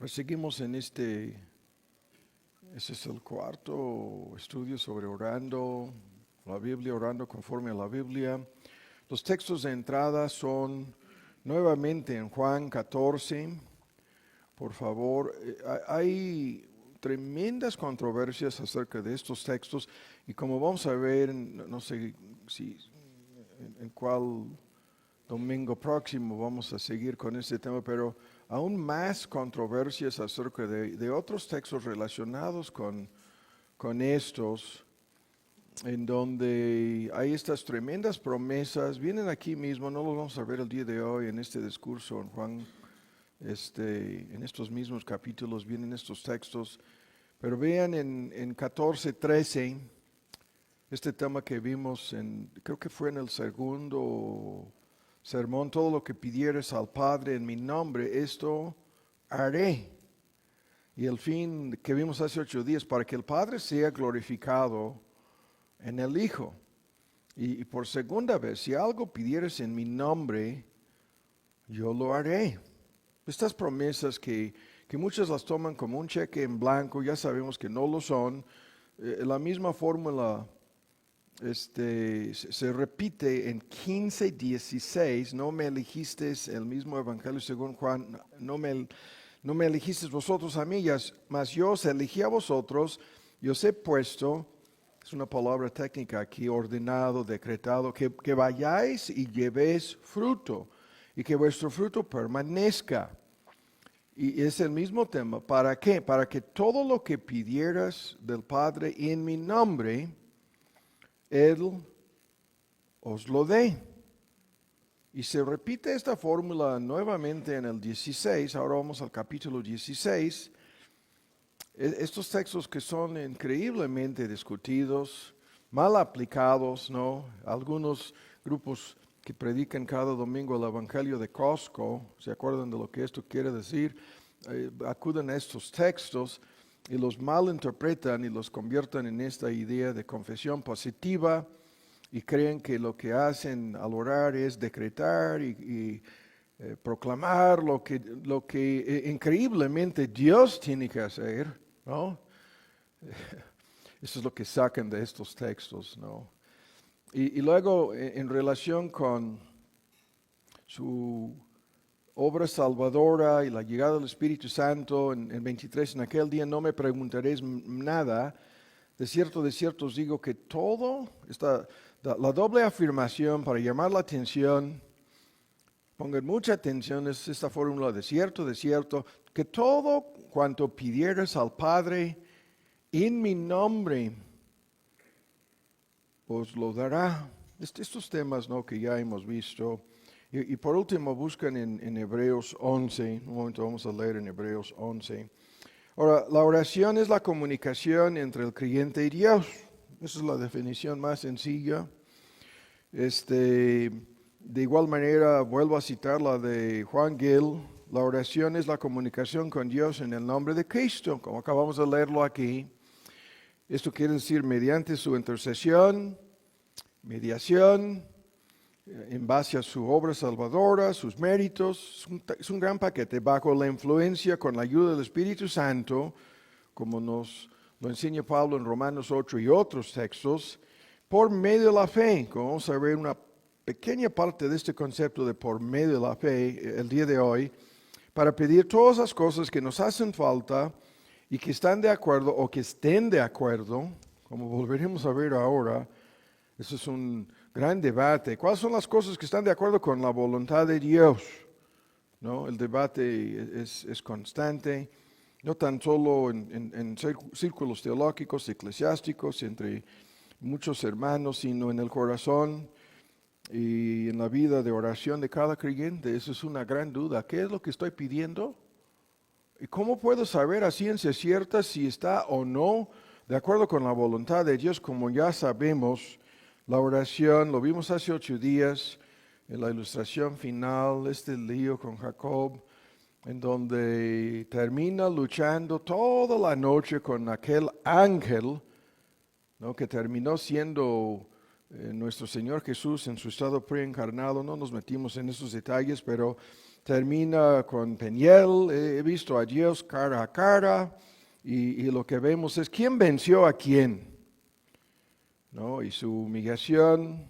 Pues seguimos en este es el cuarto estudio sobre orando, la Biblia, orando conforme a la Biblia. Los textos de entrada son nuevamente en Juan 14. Por favor, hay tremendas controversias acerca de estos textos y como vamos a ver, no sé si en cuál domingo próximo vamos a seguir con este tema, pero aún más controversias acerca de otros textos relacionados con estos, en donde hay estas tremendas promesas, vienen aquí mismo, no los vamos a ver el día de hoy en este discurso en Juan, en estos mismos capítulos vienen estos textos, pero vean en 14:13, este tema que vimos creo que fue en el segundo sermón, todo lo que pidieres al Padre en mi nombre, esto haré. Y el fin que vimos hace 8 días, para que el Padre sea glorificado en el Hijo. Y por segunda vez, si algo pidieres en mi nombre, yo lo haré. Estas promesas que muchos las toman como un cheque en blanco, ya sabemos que no lo son. La misma fórmula se repite en 15:16, no me elegisteis, el mismo evangelio según Juan, no me elegisteis vosotros a mí, mas yo os elegí a vosotros, y os he puesto, es una palabra técnica aquí, ordenado, decretado, que vayáis y llevéis fruto, y que vuestro fruto permanezca. Y es el mismo tema, ¿para qué? Para que todo lo que pidieras del Padre en mi nombre, Él os lo dé. Y se repite esta fórmula nuevamente en el 16, ahora vamos al capítulo 16. Estos textos que son increíblemente discutidos, mal aplicados, ¿no? Algunos grupos que predican cada domingo el Evangelio de Costco, ¿se acuerdan de lo que esto quiere decir? Acuden a estos textos y los malinterpretan y los convierten en esta idea de confesión positiva y creen que lo que hacen al orar es decretar y proclamar lo que increíblemente Dios tiene que hacer, ¿no? Eso es lo que sacan de estos textos, ¿no? Y luego en relación con su obra salvadora y la llegada del Espíritu Santo en 23, en aquel día no me preguntaréis nada. De cierto os digo que todo, la doble afirmación para llamar la atención, pongan mucha atención, es esta fórmula de cierto, que todo cuanto pidieres al Padre en mi nombre, os lo dará. Estos temas, ¿no?, que ya hemos visto. Y por último, buscan en Hebreos 11. Un momento, vamos a leer en Hebreos 11. Ahora, la oración es la comunicación entre el creyente y Dios. Esa es la definición más sencilla. De igual manera, vuelvo a citar la de Juan Gill. La oración es la comunicación con Dios en el nombre de Cristo, como acabamos de leerlo aquí. Esto quiere decir mediante su intercesión, mediación, en base a su obra salvadora, sus méritos. Es un gran paquete bajo la influencia, con la ayuda del Espíritu Santo, como nos lo enseña Pablo en Romanos 8 y otros textos, por medio de la fe. Como vamos a ver una pequeña parte de este concepto de por medio de la fe el día de hoy, para pedir todas las cosas que nos hacen falta y que están de acuerdo o que estén de acuerdo, como volveremos a ver ahora. Eso es un gran debate. ¿Cuáles son las cosas que están de acuerdo con la voluntad de Dios? ¿No? El debate es constante, no tan solo en círculos teológicos, eclesiásticos, entre muchos hermanos, sino en el corazón y en la vida de oración de cada creyente. Eso es una gran duda. ¿Qué es lo que estoy pidiendo? ¿Y cómo puedo saber a ciencia cierta si está o no de acuerdo con la voluntad de Dios? Como ya sabemos, la oración, lo vimos hace 8 días, en la ilustración final, este lío con Jacob, en donde termina luchando toda la noche con aquel ángel, ¿no?, que terminó siendo nuestro Señor Jesús en su estado preencarnado. No nos metimos en esos detalles, pero termina con Peniel. He visto a Dios cara a cara y lo que vemos es quién venció a quién, ¿no? Y su humillación,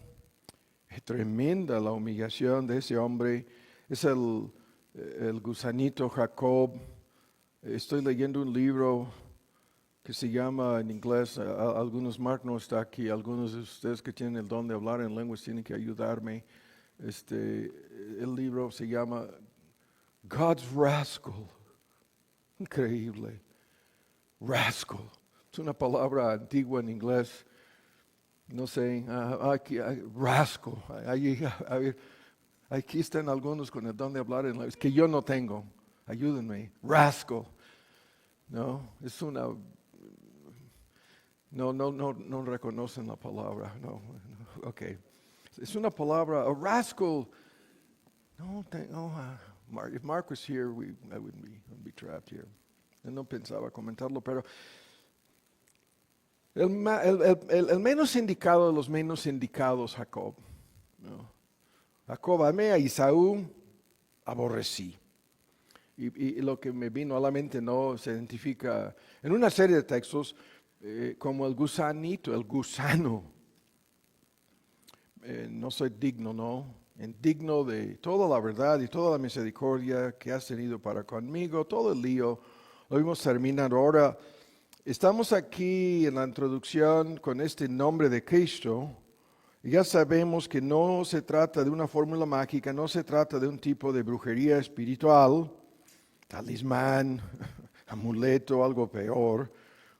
es tremenda la humillación de ese hombre. Es el gusanito Jacob. Estoy leyendo un libro que se llama en inglés, Mark no está aquí, algunos de ustedes que tienen el don de hablar en lenguas tienen que ayudarme. El libro se llama God's Rascal. Increíble. Rascal. Es una palabra antigua en inglés. No sé, rascal. Aquí están algunos con el don de hablar en lenguas que yo no tengo. Ayúdenme. Rascal. No, es una... No reconocen la palabra. No. Ok. Es una palabra, a rascal. If Mark was here, I wouldn't be trapped here. No pensaba comentarlo, pero el menos indicado de los menos indicados, Jacob. ¿No? Jacob amé, a Esaú aborrecí. Y lo que me vino a la mente no se identifica en una serie de textos como el gusanito, el gusano. No soy digno, ¿no? Indigno de toda la verdad y toda la misericordia que has tenido para conmigo, todo el lío. Lo vimos terminar ahora. Estamos aquí en la introducción con este nombre de Cristo. Y ya sabemos que no se trata de una fórmula mágica, no se trata de un tipo de brujería espiritual, talismán, amuleto, algo peor,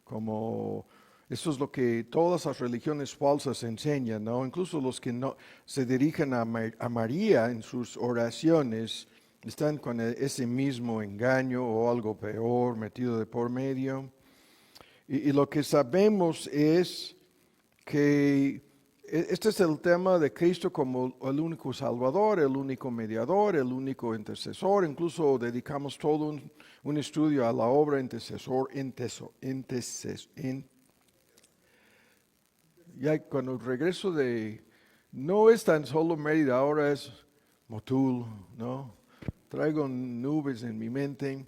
como eso es lo que todas las religiones falsas enseñan, ¿no? Incluso los que no se dirigen a María en sus oraciones están con ese mismo engaño o algo peor metido de por medio. Y lo que sabemos es que este es el tema de Cristo como el único Salvador, el único mediador, el único intercesor. Incluso dedicamos todo un estudio a la obra intercesor. Ya cuando regreso no es tan solo Mérida, ahora es Motul, ¿no? Traigo nubes en mi mente.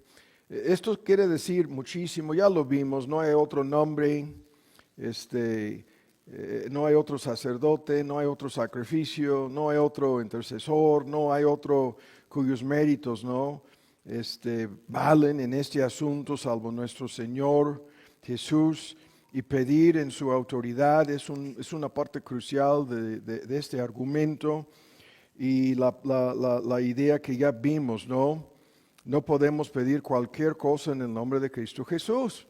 Esto quiere decir muchísimo, ya lo vimos, no hay otro nombre, no hay otro sacerdote, no hay otro sacrificio, no hay otro intercesor, no hay otro cuyos méritos, ¿no? Valen en este asunto salvo nuestro Señor Jesús. Y pedir en su autoridad es una parte crucial de este argumento y la idea que ya vimos, ¿no? No podemos pedir cualquier cosa en el nombre de Cristo Jesús.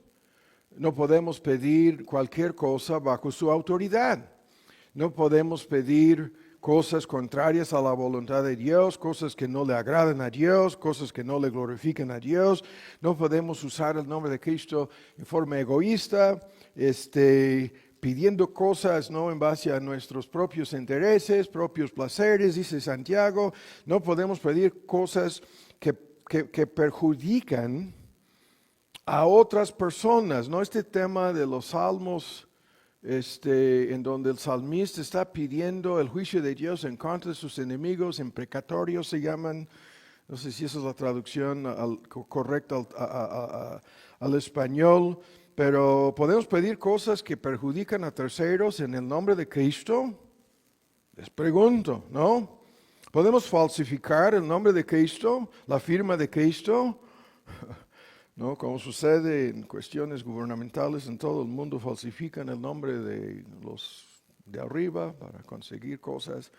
No podemos pedir cualquier cosa bajo su autoridad. No podemos pedir cosas contrarias a la voluntad de Dios, cosas que no le agradan a Dios, cosas que no le glorifican a Dios. No podemos usar el nombre de Cristo en forma egoísta, pidiendo cosas no en base a nuestros propios intereses, propios placeres, dice Santiago. No podemos pedir cosas que perjudican a otras personas, ¿no? Este tema de los salmos, en donde el salmista está pidiendo el juicio de Dios en contra de sus enemigos, imprecatorios se llaman, no sé si esa es la traducción correcta al español, pero podemos pedir cosas que perjudican a terceros en el nombre de Cristo. Les pregunto, ¿no? ¿Podemos falsificar el nombre de Cristo, la firma de Cristo? ¿No? Como sucede en cuestiones gubernamentales en todo el mundo, falsifican el nombre de los de arriba para conseguir cosas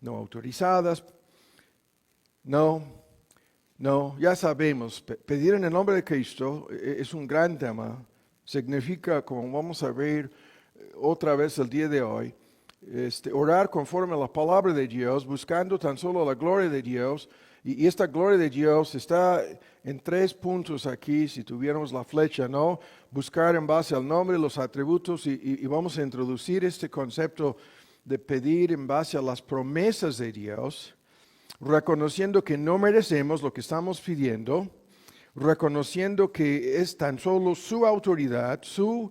no autorizadas. No, ya sabemos, pedir en el nombre de Cristo es un gran tema. Significa, como vamos a ver otra vez el día de hoy, orar conforme a la palabra de Dios, buscando tan solo la gloria de Dios. Y esta gloria de Dios está en 3 puntos aquí, si tuviéramos la flecha, ¿no? Buscar en base al nombre, los atributos, y vamos a introducir este concepto de pedir en base a las promesas de Dios, reconociendo que no merecemos lo que estamos pidiendo, reconociendo que es tan solo su autoridad, su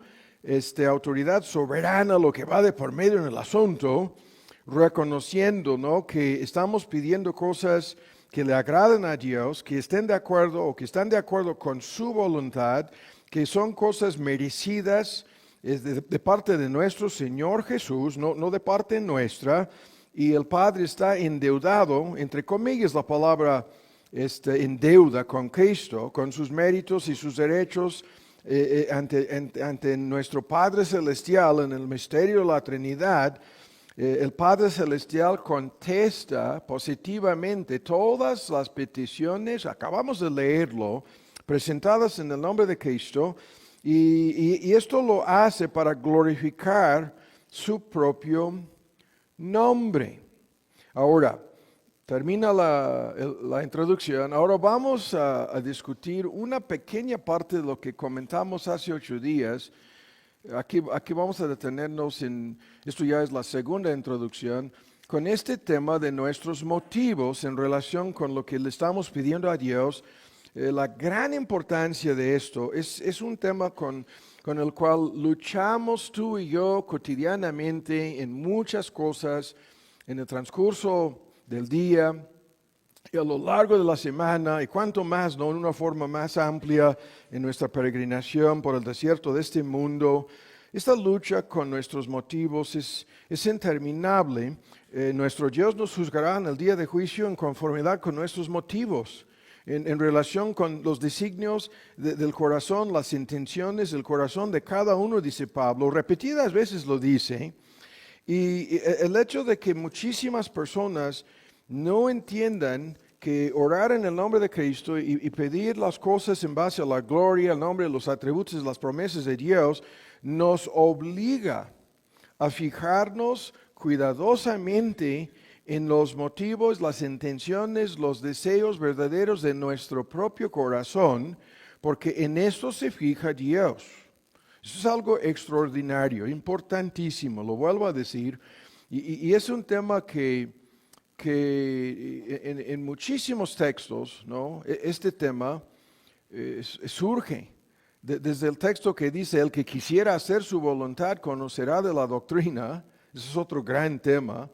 autoridad soberana, lo que va de por medio en el asunto, reconociendo, ¿no?, que estamos pidiendo cosas que le agradan a Dios, que estén de acuerdo o que están de acuerdo con su voluntad, que son cosas merecidas de parte de nuestro Señor Jesús, no de parte nuestra, y el Padre está endeudado, entre comillas la palabra en deuda con Cristo, con sus méritos y sus derechos ante nuestro Padre Celestial en el misterio de la Trinidad. El Padre Celestial contesta positivamente todas las peticiones, acabamos de leerlo, presentadas en el nombre de Cristo, y esto lo hace para glorificar su propio nombre. Ahora, termina la introducción. Ahora vamos a discutir una pequeña parte de lo que comentamos hace 8 días. Aquí vamos a detenernos esto ya es la segunda introducción, con este tema de nuestros motivos en relación con lo que le estamos pidiendo a Dios. La gran importancia de esto es un tema con el cual luchamos tú y yo cotidianamente en muchas cosas, en el transcurso del día y a lo largo de la semana, y cuanto más, ¿no?, en una forma más amplia en nuestra peregrinación por el desierto de este mundo. Esta lucha con nuestros motivos es interminable. Nuestro Dios nos juzgará en el día de juicio en conformidad con nuestros motivos, en relación con los designios del corazón, las intenciones del corazón de cada uno, dice Pablo. Repetidas veces lo dice. Y el hecho de que muchísimas personas no entiendan que orar en el nombre de Cristo y pedir las cosas en base a la gloria, el nombre, los atributos, las promesas de Dios, nos obliga a fijarnos cuidadosamente en los motivos, las intenciones, los deseos verdaderos de nuestro propio corazón, porque en esto se fija Dios. Eso es algo extraordinario, importantísimo, lo vuelvo a decir, y es un tema que en muchísimos textos, ¿no?, este tema surge. Desde el texto que dice, el que quisiera hacer su voluntad conocerá de la doctrina. Ese es otro gran tema,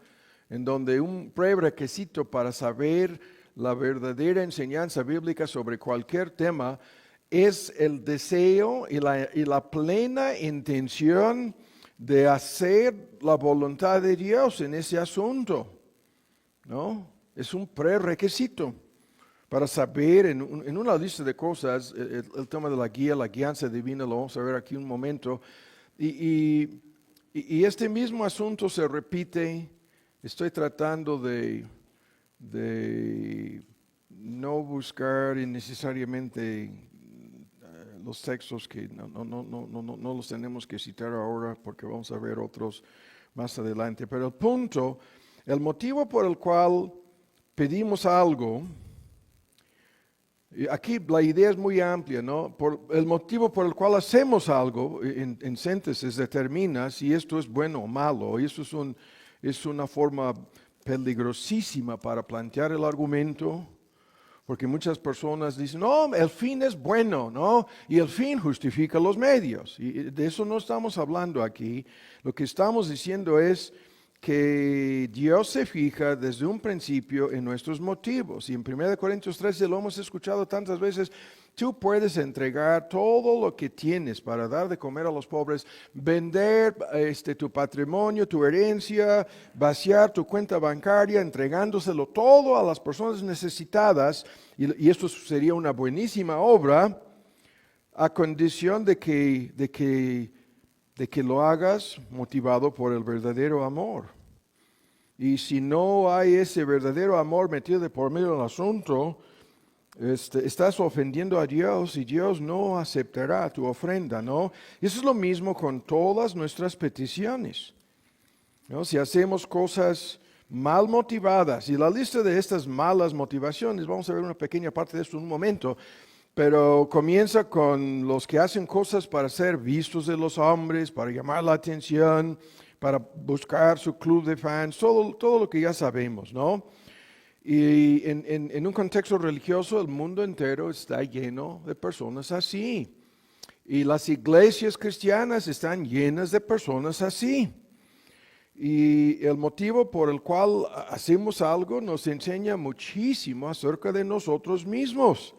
en donde un prerequisito para saber la verdadera enseñanza bíblica sobre cualquier tema es el deseo y la plena intención de hacer la voluntad de Dios en ese asunto, ¿no? Es un prerequisito para saber en una lista de cosas, el tema de la guía, la guianza divina, lo vamos a ver aquí un momento, y este mismo asunto se repite. Estoy tratando de no buscar innecesariamente los textos que no los tenemos que citar ahora porque vamos a ver otros más adelante. Pero el motivo por el cual pedimos algo, aquí la idea es muy amplia, ¿no? El motivo por el cual hacemos algo, en síntesis, determina si esto es bueno o malo. Y eso es una forma peligrosísima para plantear el argumento, porque muchas personas dicen, no, el fin es bueno, ¿no? Y el fin justifica los medios. Y de eso no estamos hablando aquí. Lo que estamos diciendo es que Dios se fija desde un principio en nuestros motivos. Y en 1 Corintios 13 lo hemos escuchado tantas veces. Tú puedes entregar todo lo que tienes para dar de comer a los pobres, vender tu patrimonio, tu herencia, vaciar tu cuenta bancaria, entregándoselo todo a las personas necesitadas. Y esto sería una buenísima obra, a condición de que lo hagas motivado por el verdadero amor. Y si no hay ese verdadero amor metido de por medio del asunto, estás ofendiendo a Dios y Dios no aceptará tu ofrenda, ¿no? Eso es lo mismo con todas nuestras peticiones, ¿no? Si hacemos cosas mal motivadas, y la lista de estas malas motivaciones, vamos a ver una pequeña parte de esto en un momento, pero comienza con los que hacen cosas para ser vistos de los hombres, para llamar la atención, para buscar su club de fans, todo lo que ya sabemos, ¿no? Y en un contexto religioso, el mundo entero está lleno de personas así. Y las iglesias cristianas están llenas de personas así. Y el motivo por el cual hacemos algo nos enseña muchísimo acerca de nosotros mismos.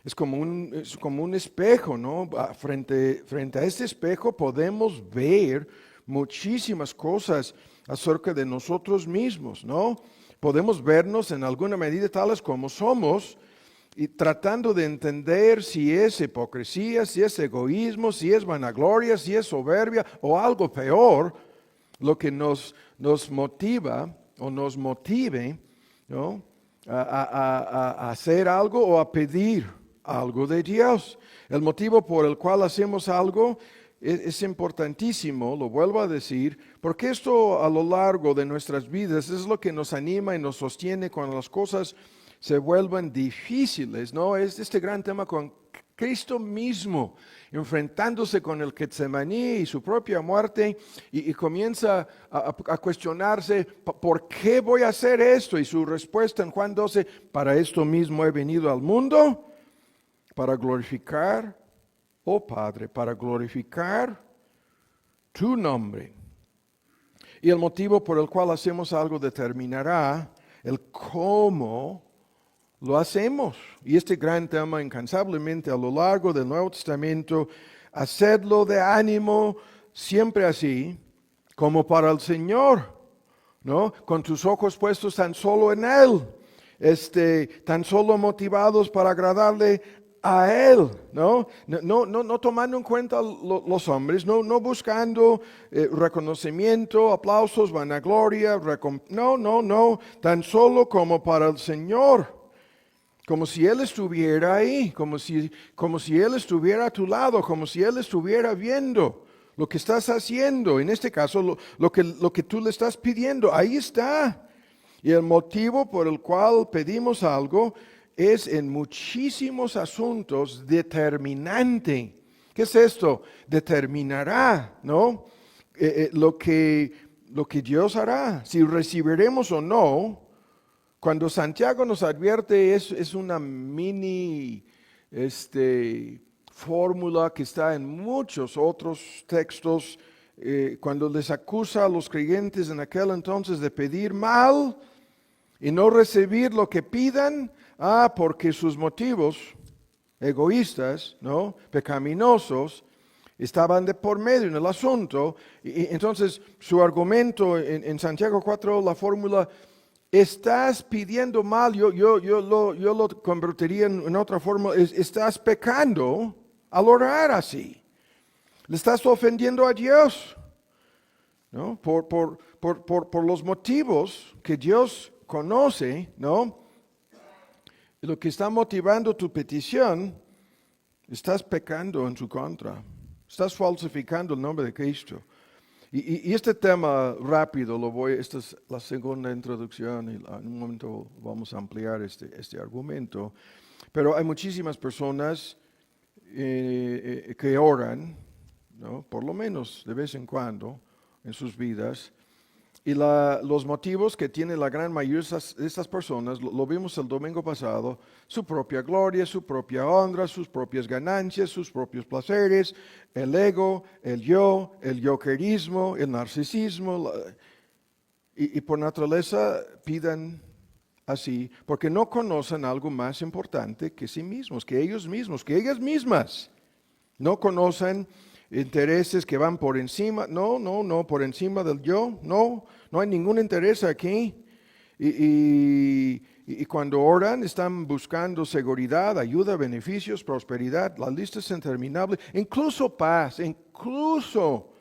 Es como un espejo, ¿no? Frente a este espejo podemos ver muchísimas cosas acerca de nosotros mismos, ¿no? Podemos vernos en alguna medida tales como somos y tratando de entender si es hipocresía, si es egoísmo, si es vanagloria, si es soberbia o algo peor, lo que nos motiva o nos motive, ¿no? a hacer algo o a pedir algo de Dios. El motivo por el cual hacemos algo es importantísimo, lo vuelvo a decir, porque esto a lo largo de nuestras vidas es lo que nos anima y nos sostiene cuando las cosas se vuelven difíciles, ¿no? Es este gran tema con Cristo mismo, enfrentándose con el Getsemaní y su propia muerte, y comienza a cuestionarse, ¿por qué voy a hacer esto? Y su respuesta en Juan 12, para esto mismo he venido al mundo, para glorificar, oh Padre, para glorificar tu nombre. Y el motivo por el cual hacemos algo determinará el cómo lo hacemos. Y este gran tema incansablemente a lo largo del Nuevo Testamento, hacedlo de ánimo, siempre así, como para el Señor, ¿no? Con tus ojos puestos tan solo en Él, tan solo motivados para agradarle a Él, ¿no? No tomando en cuenta los hombres, no buscando reconocimiento, aplausos, vanagloria, no, tan solo como para el Señor. Como si Él estuviera ahí, como si Él estuviera a tu lado, como si Él estuviera viendo lo que estás haciendo. En este caso, lo que tú le estás pidiendo, ahí está. Y el motivo por el cual pedimos algo es en muchísimos asuntos determinante. ¿Qué es esto? Determinará, ¿no? Lo que Dios hará, si recibiremos o no. Cuando Santiago nos advierte, es una mini fórmula que está en muchos otros textos, cuando les acusa a los creyentes en aquel entonces de pedir mal y no recibir lo que pidan, porque sus motivos egoístas, ¿no? Pecaminosos, estaban de por medio en el asunto. Y entonces su argumento en Santiago 4, la fórmula, estás pidiendo mal, yo lo convertiría en otra forma, estás pecando al orar así. Le estás ofendiendo a Dios, ¿no? Por los motivos que Dios conoce, ¿no? Y lo que está motivando tu petición, estás pecando en su contra. Estás falsificando el nombre de Cristo. Y este tema rápido, esta es la segunda introducción y en un momento vamos a ampliar este argumento. Pero hay muchísimas personas que oran, ¿no? Por lo menos de vez en cuando en sus vidas. Y los motivos que tiene la gran mayoría de estas personas, lo vimos el domingo pasado, su propia gloria, su propia honra, sus propias ganancias, sus propios placeres, el ego, el yoquerismo, el narcisismo. Y por naturaleza pidan así, porque no conocen algo más importante que sí mismos, que ellos mismos, que ellas mismas. No conocen intereses que van por encima, no, por encima del yo, no hay ningún interés aquí. Y cuando oran están buscando seguridad, ayuda, beneficios, prosperidad, la lista es interminable, incluso paz, incluso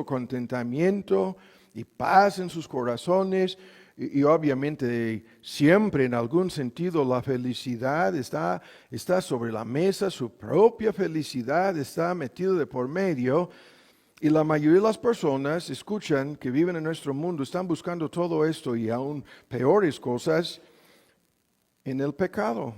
contentamiento y paz en sus corazones. Y obviamente siempre en algún sentido la felicidad está sobre la mesa, su propia felicidad está metida de por medio. Y la mayoría de las personas escuchan que viven en nuestro mundo, están buscando todo esto y aún peores cosas en el pecado.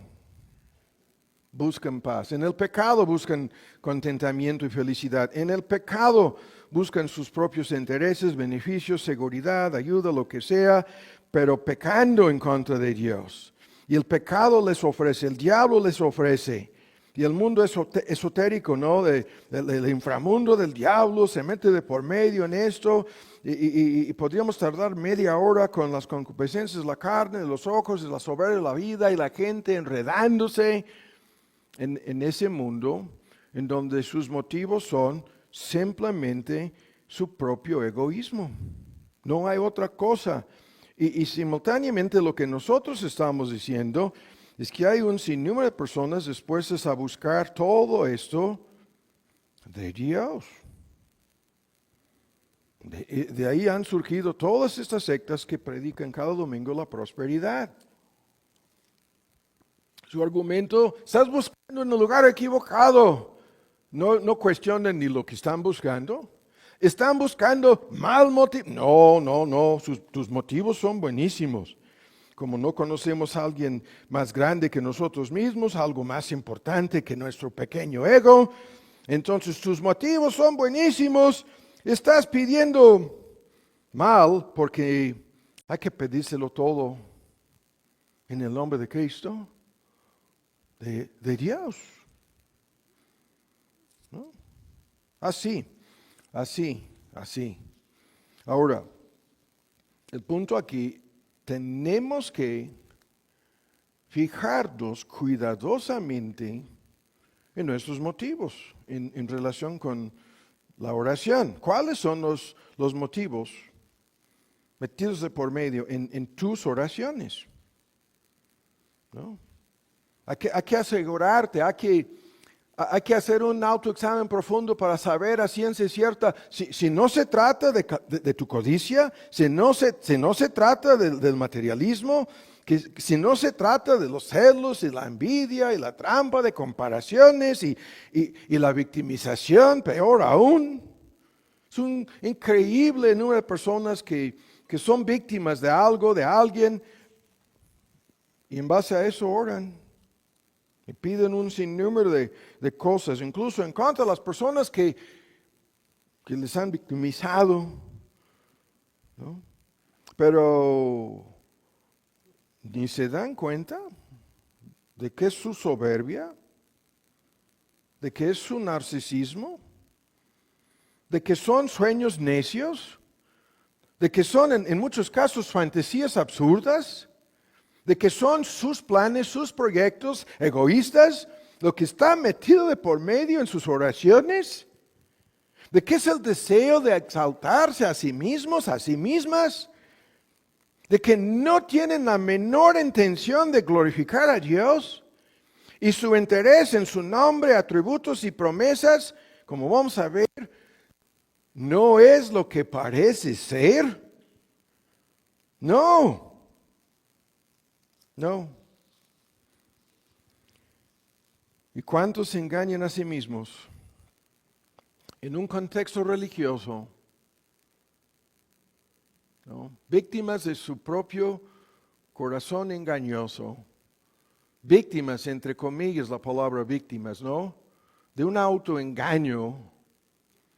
Buscan paz. En el pecado buscan contentamiento y felicidad. En el pecado buscan sus propios intereses, beneficios, seguridad, ayuda, lo que sea, pero pecando en contra de Dios. Y el pecado les ofrece, el diablo les ofrece Y el mundo esotérico, ¿no? Del inframundo del diablo se mete de por medio en esto. Y podríamos tardar media hora con las concupiscencias de la carne, de los ojos, de la soberbia de la vida y la gente enredándose en ese mundo en donde sus motivos son simplemente su propio egoísmo. No hay otra cosa. Y simultáneamente lo que nosotros estamos diciendo es que hay un sinnúmero de personas dispuestas a buscar todo esto de Dios. De ahí han surgido todas estas sectas que predican cada domingo la prosperidad. Su argumento: estás buscando en el lugar equivocado. No cuestionan ni lo que están buscando. Están buscando mal motivo. No, tus motivos son buenísimos. Como no conocemos a alguien más grande que nosotros mismos, algo más importante que nuestro pequeño ego, entonces tus motivos son buenísimos. Estás pidiendo mal porque hay que pedírselo todo en el nombre de Cristo, de Dios. ¿No? Así. Ahora, el punto aquí, tenemos que fijarnos cuidadosamente en nuestros motivos en relación con la oración. ¿Cuáles son los motivos metidos de por medio en tus oraciones? ¿No? Hay que asegurarte, hay que hacer un autoexamen profundo para saber a ciencia cierta si no se trata de tu codicia, si no se trata del materialismo, si no se trata de los celos y la envidia y la trampa de comparaciones y la victimización, peor aún. Es un increíble número de personas que son víctimas de algo, de alguien, y en base a eso oran. Y piden un sinnúmero de cosas, incluso en contra de las personas que les han victimizado, ¿no? Pero ni se dan cuenta de que es su soberbia, de que es su narcisismo, de que son sueños necios, de que son en muchos casos fantasías absurdas, de que son sus planes, sus proyectos egoístas, lo que está metido de por medio en sus oraciones, de que es el deseo de exaltarse a sí mismos, a sí mismas, de que no tienen la menor intención de glorificar a Dios, y su interés en su nombre, atributos y promesas, como vamos a ver, no es lo que parece ser. No. ¿Y cuántos se engañan a sí mismos en un contexto religioso? ¿No? Víctimas de su propio corazón engañoso. Víctimas, entre comillas, la palabra víctimas, ¿no? De un autoengaño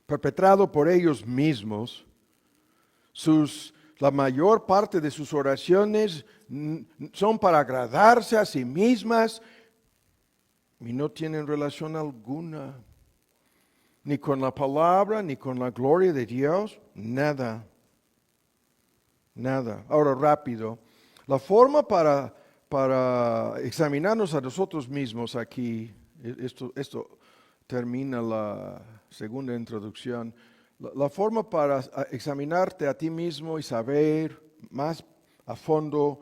perpetrado por ellos mismos. La mayor parte de sus oraciones son para agradarse a sí mismas y no tienen relación alguna, ni con la palabra, ni con la gloria de Dios, nada. Ahora rápido, la forma para examinarnos a nosotros mismos aquí, esto termina la segunda introducción. La forma para examinarte a ti mismo y saber más a fondo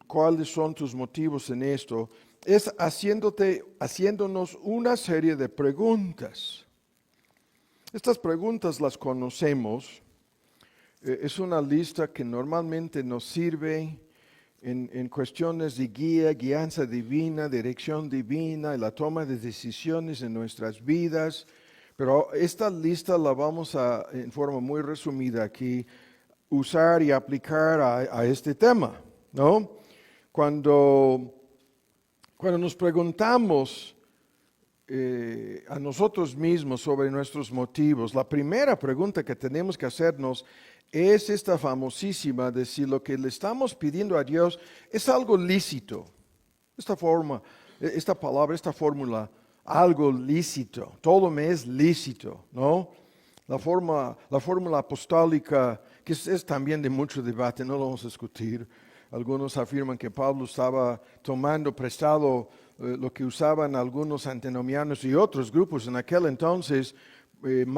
cuáles son tus motivos en esto es haciéndonos una serie de preguntas. Estas preguntas las conocemos. Es una lista que normalmente nos sirve en cuestiones de guianza divina, dirección divina y la toma de decisiones en nuestras vidas. Pero esta lista la vamos a, en forma muy resumida aquí, usar y aplicar a este tema, ¿no? Cuando nos preguntamos a nosotros mismos sobre nuestros motivos, la primera pregunta que tenemos que hacernos es esta famosísima de si lo que le estamos pidiendo a Dios es algo lícito. Esta forma, esta palabra, esta fórmula, algo lícito, todo me es lícito, ¿no? La fórmula apostólica, que es también de mucho debate, no lo vamos a discutir. Algunos afirman que Pablo estaba tomando prestado lo que usaban algunos antinomianos y otros grupos en aquel entonces,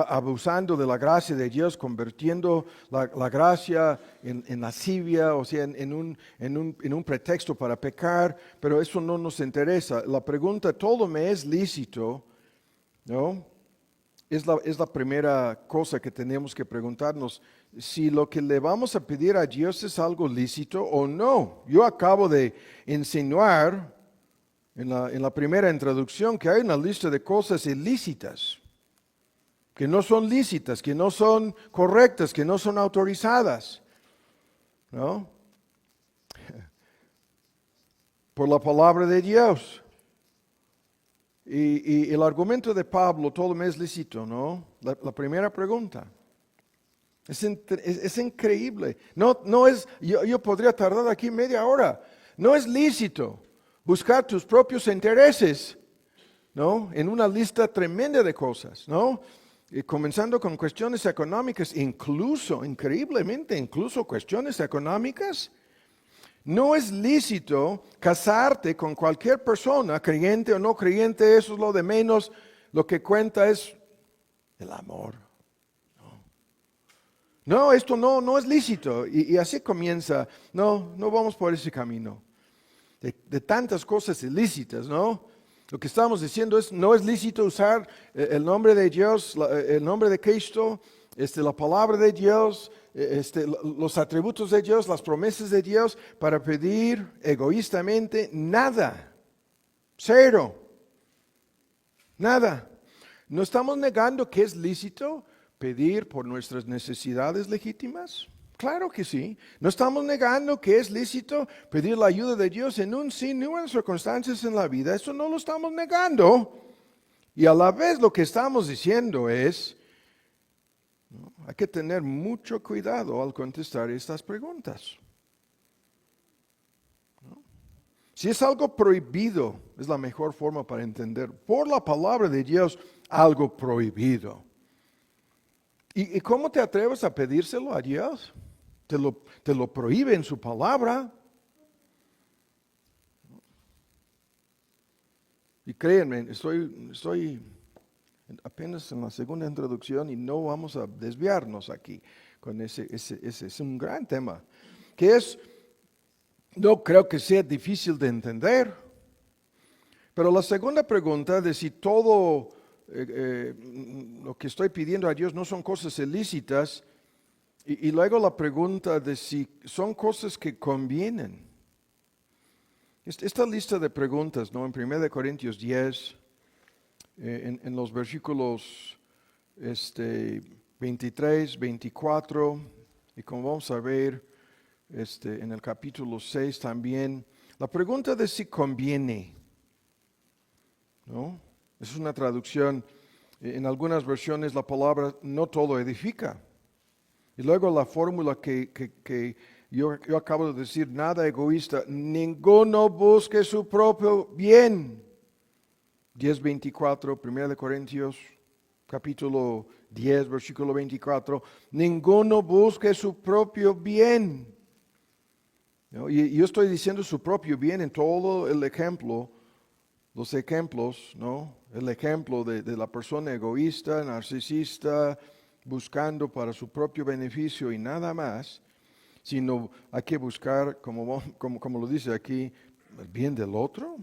abusando de la gracia de Dios, convirtiendo la gracia en lascivia, o sea, en un pretexto para pecar, pero eso no nos interesa. La pregunta, ¿todo me es lícito? ¿No? Es la primera cosa que tenemos que preguntarnos, si lo que le vamos a pedir a Dios es algo lícito o no. Yo acabo de insinuar en la primera introducción que hay una lista de cosas ilícitas, que no son lícitas, que no son correctas, que no son autorizadas, ¿no? Por la palabra de Dios. Y el argumento de Pablo, todo me es lícito, ¿no? La primera pregunta. Es increíble. No es, yo podría tardar aquí media hora. No es lícito buscar tus propios intereses, ¿no? En una lista tremenda de cosas, ¿no? Y comenzando con cuestiones económicas, increíblemente, incluso cuestiones económicas. No es lícito casarte con cualquier persona, creyente o no creyente, eso es lo de menos. Lo que cuenta es el amor. No, esto no es lícito. Y así comienza. No vamos por ese camino. De tantas cosas ilícitas, ¿no? Lo que estamos diciendo es, no es lícito usar el nombre de Dios, el nombre de Cristo, la palabra de Dios, los atributos de Dios, las promesas de Dios, para pedir egoístamente nada. Cero. Nada. ¿No estamos negando que es lícito pedir por nuestras necesidades legítimas? Claro que sí. No estamos negando que es lícito pedir la ayuda de Dios en un sinnúmero de circunstancias en la vida. Eso no lo estamos negando. Y a la vez lo que estamos diciendo es, ¿no? Hay que tener mucho cuidado al contestar estas preguntas. ¿No? Si es algo prohibido, es la mejor forma para entender por la palabra de Dios algo prohibido. ¿Y cómo te atreves a pedírselo a Dios? Te lo prohíbe en su palabra. Y créanme, estoy apenas en la segunda introducción y no vamos a desviarnos aquí con ese es un gran tema, que no creo que sea difícil de entender. Pero la segunda pregunta de si todo lo que estoy pidiendo a Dios no son cosas ilícitas, y luego la pregunta de si son cosas que convienen. Esta lista de preguntas, ¿no? En 1 Corintios 10, en los versículos 23, 24, y como vamos a ver en el capítulo 6 también, la pregunta de si conviene, ¿no? Es una traducción, en algunas versiones la palabra no todo edifica. Y luego la fórmula que yo acabo de decir, nada egoísta, ninguno busque su propio bien. 10:24, 1 Corintios, capítulo 10, versículo 24, ninguno busque su propio bien. ¿No? Y yo estoy diciendo su propio bien en todo el ejemplo, los ejemplos, ¿no? El ejemplo de la persona egoísta, narcisista, buscando para su propio beneficio y nada más, sino hay que buscar, como lo dice aquí, el bien del otro.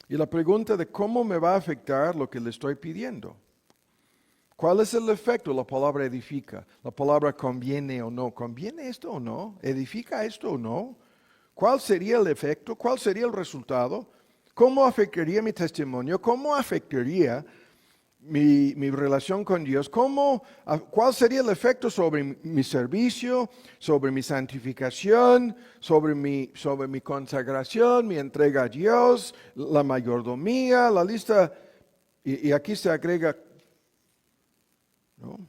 Y la pregunta de cómo me va a afectar lo que le estoy pidiendo. ¿Cuál es el efecto? La palabra edifica. La palabra conviene o no. ¿Conviene esto o no? ¿Edifica esto o no? ¿Cuál sería el efecto? ¿Cuál sería el resultado? ¿Cómo afectaría mi testimonio? ¿Cómo afectaría mi relación con Dios? ¿Cuál sería el efecto sobre mi servicio, sobre mi santificación, sobre mi consagración, mi entrega a Dios, la mayordomía, la lista? Y aquí se agrega, ¿no?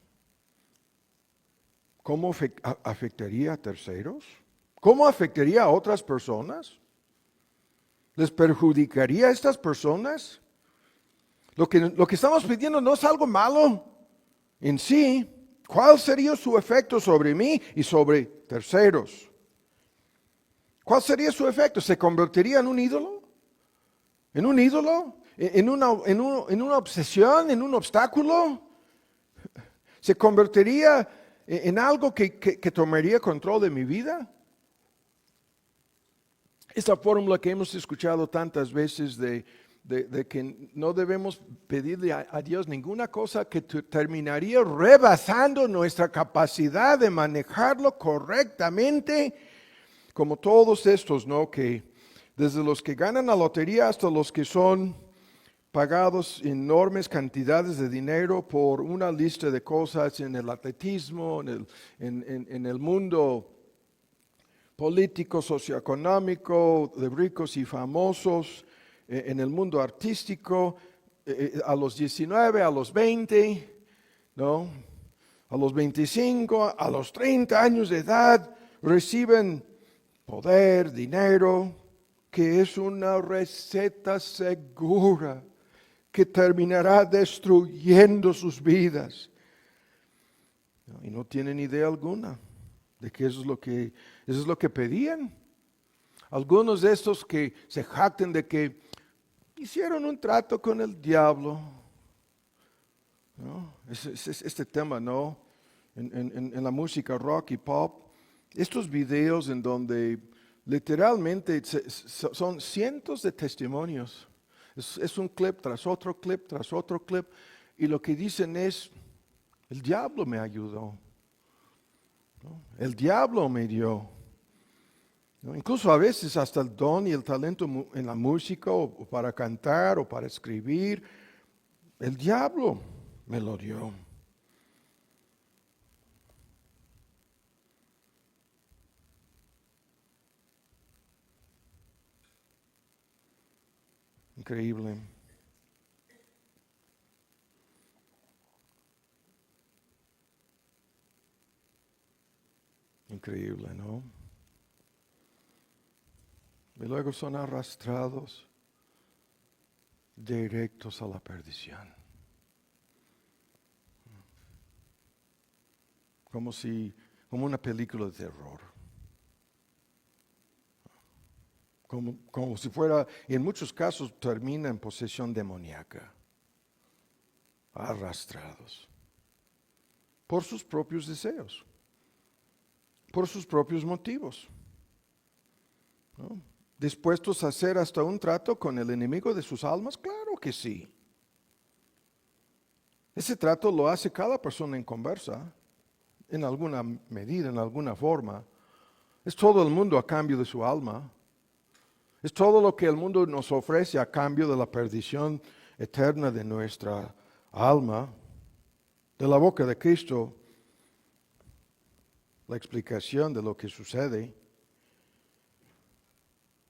¿Cómo afectaría a terceros? ¿Cómo afectaría a otras personas? ¿Les perjudicaría a estas personas? Lo que estamos pidiendo no es algo malo en sí. ¿Cuál sería su efecto sobre mí y sobre terceros? ¿Cuál sería su efecto? ¿Se convertiría en un ídolo? ¿En un ídolo? ¿En una obsesión? ¿En un obstáculo? ¿Se convertiría en algo que tomaría control de mi vida? Esta fórmula que hemos escuchado tantas veces de que no debemos pedirle a Dios ninguna cosa que terminaría rebasando nuestra capacidad de manejarlo correctamente, como todos estos, ¿no? Que desde los que ganan la lotería hasta los que son pagados enormes cantidades de dinero por una lista de cosas en el atletismo, en el mundo político, socioeconómico, de ricos y famosos, en el mundo artístico, a los 19, a los 20, ¿no? A los 25, a los 30 años de edad, reciben poder, dinero, que es una receta segura que terminará destruyendo sus vidas. Y no tienen idea alguna de que eso es lo que pedían. Algunos de estos que se jactan de que hicieron un trato con el diablo, ¿no? Este tema, ¿no? En la música rock y pop, estos videos en donde literalmente son cientos de testimonios. Es un clip tras otro clip, tras otro clip, y lo que dicen es, el diablo me ayudó, ¿no? El diablo me dio, ¿no? Incluso a veces hasta el don y el talento en la música, o para cantar, o para escribir, el diablo me lo dio. Increíble. Increíble, ¿no? Y luego son arrastrados directos a la perdición. Como una película de terror. Como si fuera, y en muchos casos termina en posesión demoníaca. Arrastrados por sus propios deseos, por sus propios motivos, ¿no? ¿Dispuestos a hacer hasta un trato con el enemigo de sus almas? Claro que sí. Ese trato lo hace cada persona en conversa, en alguna medida, en alguna forma. Es todo el mundo a cambio de su alma. Es todo lo que el mundo nos ofrece a cambio de la perdición eterna de nuestra alma. De la boca de Cristo, la explicación de lo que sucede,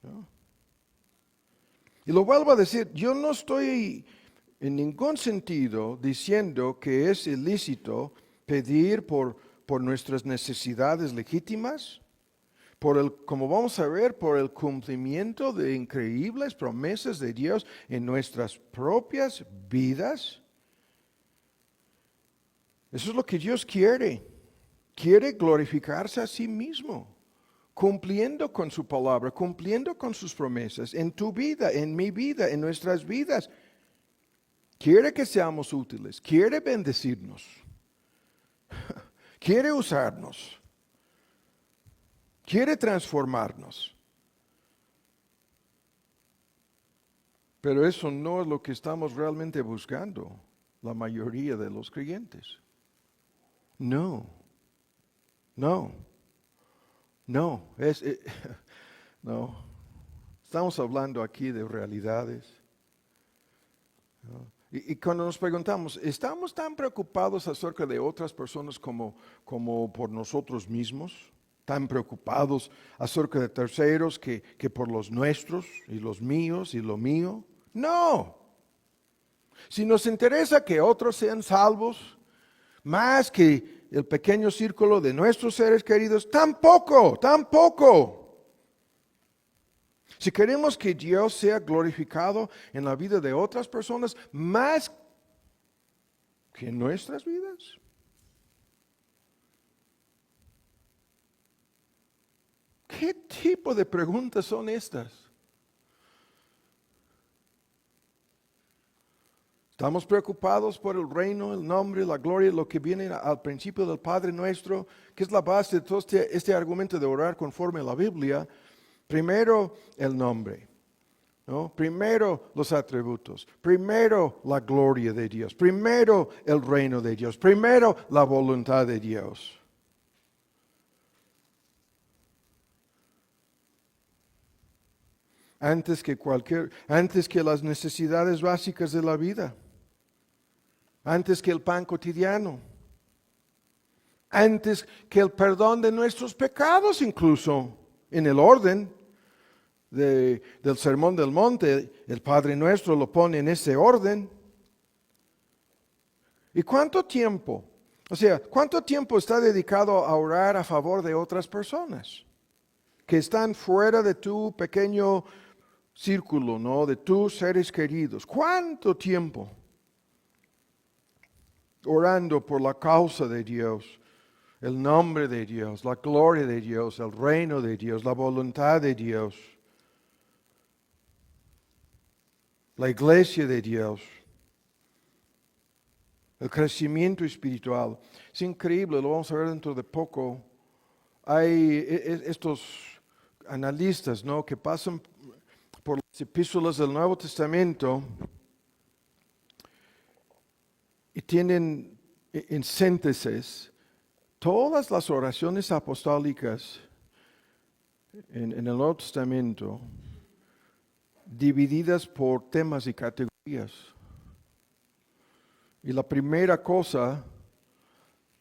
¿no? Y lo vuelvo a decir, yo no estoy en ningún sentido diciendo que es ilícito pedir por nuestras necesidades legítimas, como vamos a ver, por el cumplimiento de increíbles promesas de Dios en nuestras propias vidas. Eso es lo que Dios quiere. Quiere glorificarse a sí mismo, cumpliendo con su palabra, cumpliendo con sus promesas en tu vida, en mi vida, en nuestras vidas. Quiere que seamos útiles, quiere bendecirnos, quiere usarnos, quiere transformarnos. Pero eso no es lo que estamos realmente buscando, la mayoría de los creyentes. No. No. No. Estamos hablando aquí de realidades, ¿no? Y cuando nos preguntamos, ¿estamos tan preocupados acerca de otras personas como por nosotros mismos? ¿Tan preocupados acerca de terceros que por los nuestros y los míos y lo mío? No. Si nos interesa que otros sean salvos, más que el pequeño círculo de nuestros seres queridos, tampoco. Si queremos que Dios sea glorificado en la vida de otras personas más que en nuestras vidas. ¿Qué tipo de preguntas son estas? Estamos preocupados por el reino, el nombre, la gloria, lo que viene al principio del Padre nuestro, que es la base de todo este argumento de orar conforme a la Biblia. Primero el nombre, ¿no? Primero los atributos, primero la gloria de Dios, primero el reino de Dios, primero la voluntad de Dios. Antes que las necesidades básicas de la vida. Antes que el pan cotidiano, antes que el perdón de nuestros pecados incluso, en el orden del Sermón del Monte, el Padre Nuestro lo pone en ese orden. ¿Y cuánto tiempo? ¿Cuánto tiempo está dedicado a orar a favor de otras personas que están fuera de tu pequeño círculo, ¿no? De tus seres queridos? ¿Cuánto tiempo? Orando por la causa de Dios, el nombre de Dios, la gloria de Dios, el reino de Dios, la voluntad de Dios, la iglesia de Dios, el crecimiento espiritual. Es increíble, lo vamos a ver dentro de poco. Hay estos analistas, ¿no?, que pasan por las epístolas del Nuevo Testamento y tienen en síntesis todas las oraciones apostólicas en el Nuevo Testamento divididas por temas y categorías. Y la primera cosa,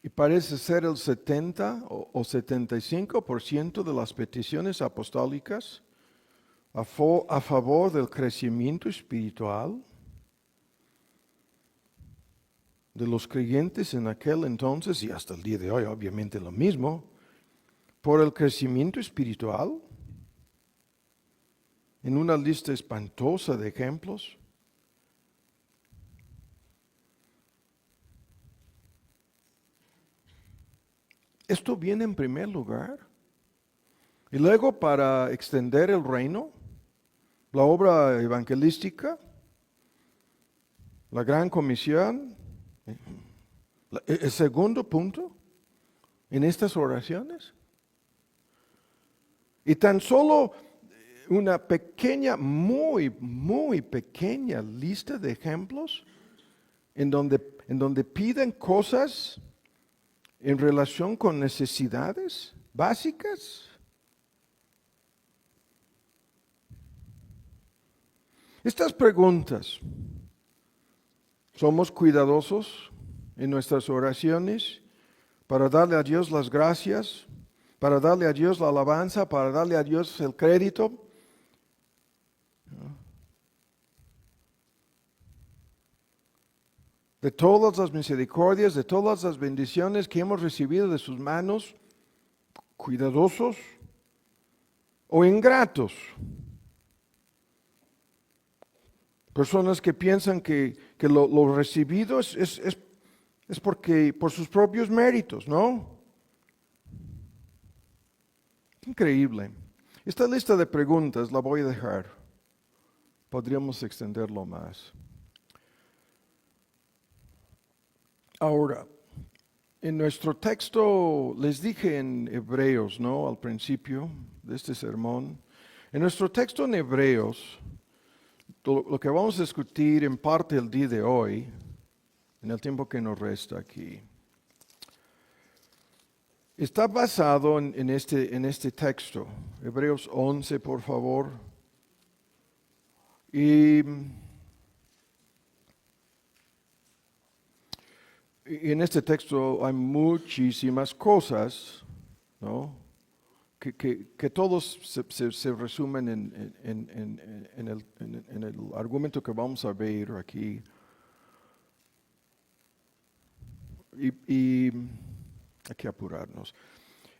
y parece ser el 70 o 75% de las peticiones apostólicas a favor del crecimiento espiritual de los creyentes en aquel entonces y hasta el día de hoy, obviamente lo mismo, por el crecimiento espiritual, en una lista espantosa de ejemplos. Esto viene en primer lugar. Y luego, para extender el reino, la obra evangelística, la gran comisión, el segundo punto en estas oraciones. Y tan solo una pequeña, muy pequeña lista de ejemplos en donde piden cosas en relación con necesidades básicas. Estas preguntas, ¿somos cuidadosos en nuestras oraciones para darle a Dios las gracias, para darle a Dios la alabanza, para darle a Dios el crédito? De todas las misericordias, de todas las bendiciones que hemos recibido de sus manos, cuidadosos o ingratos. Personas que piensan que lo recibido es porque por sus propios méritos, ¿no? Increíble. Esta lista de preguntas la voy a dejar. Podríamos extenderlo más. Ahora, en nuestro texto, les dije en Hebreos, ¿no?, al principio de este sermón, en nuestro texto en Hebreos, lo que vamos a discutir en parte el día de hoy, en el tiempo que nos resta aquí, está basado en este texto. Hebreos 11, por favor. Y en este texto hay muchísimas cosas, ¿no?, que todos se resumen en el argumento que vamos a ver aquí. Y hay que apurarnos.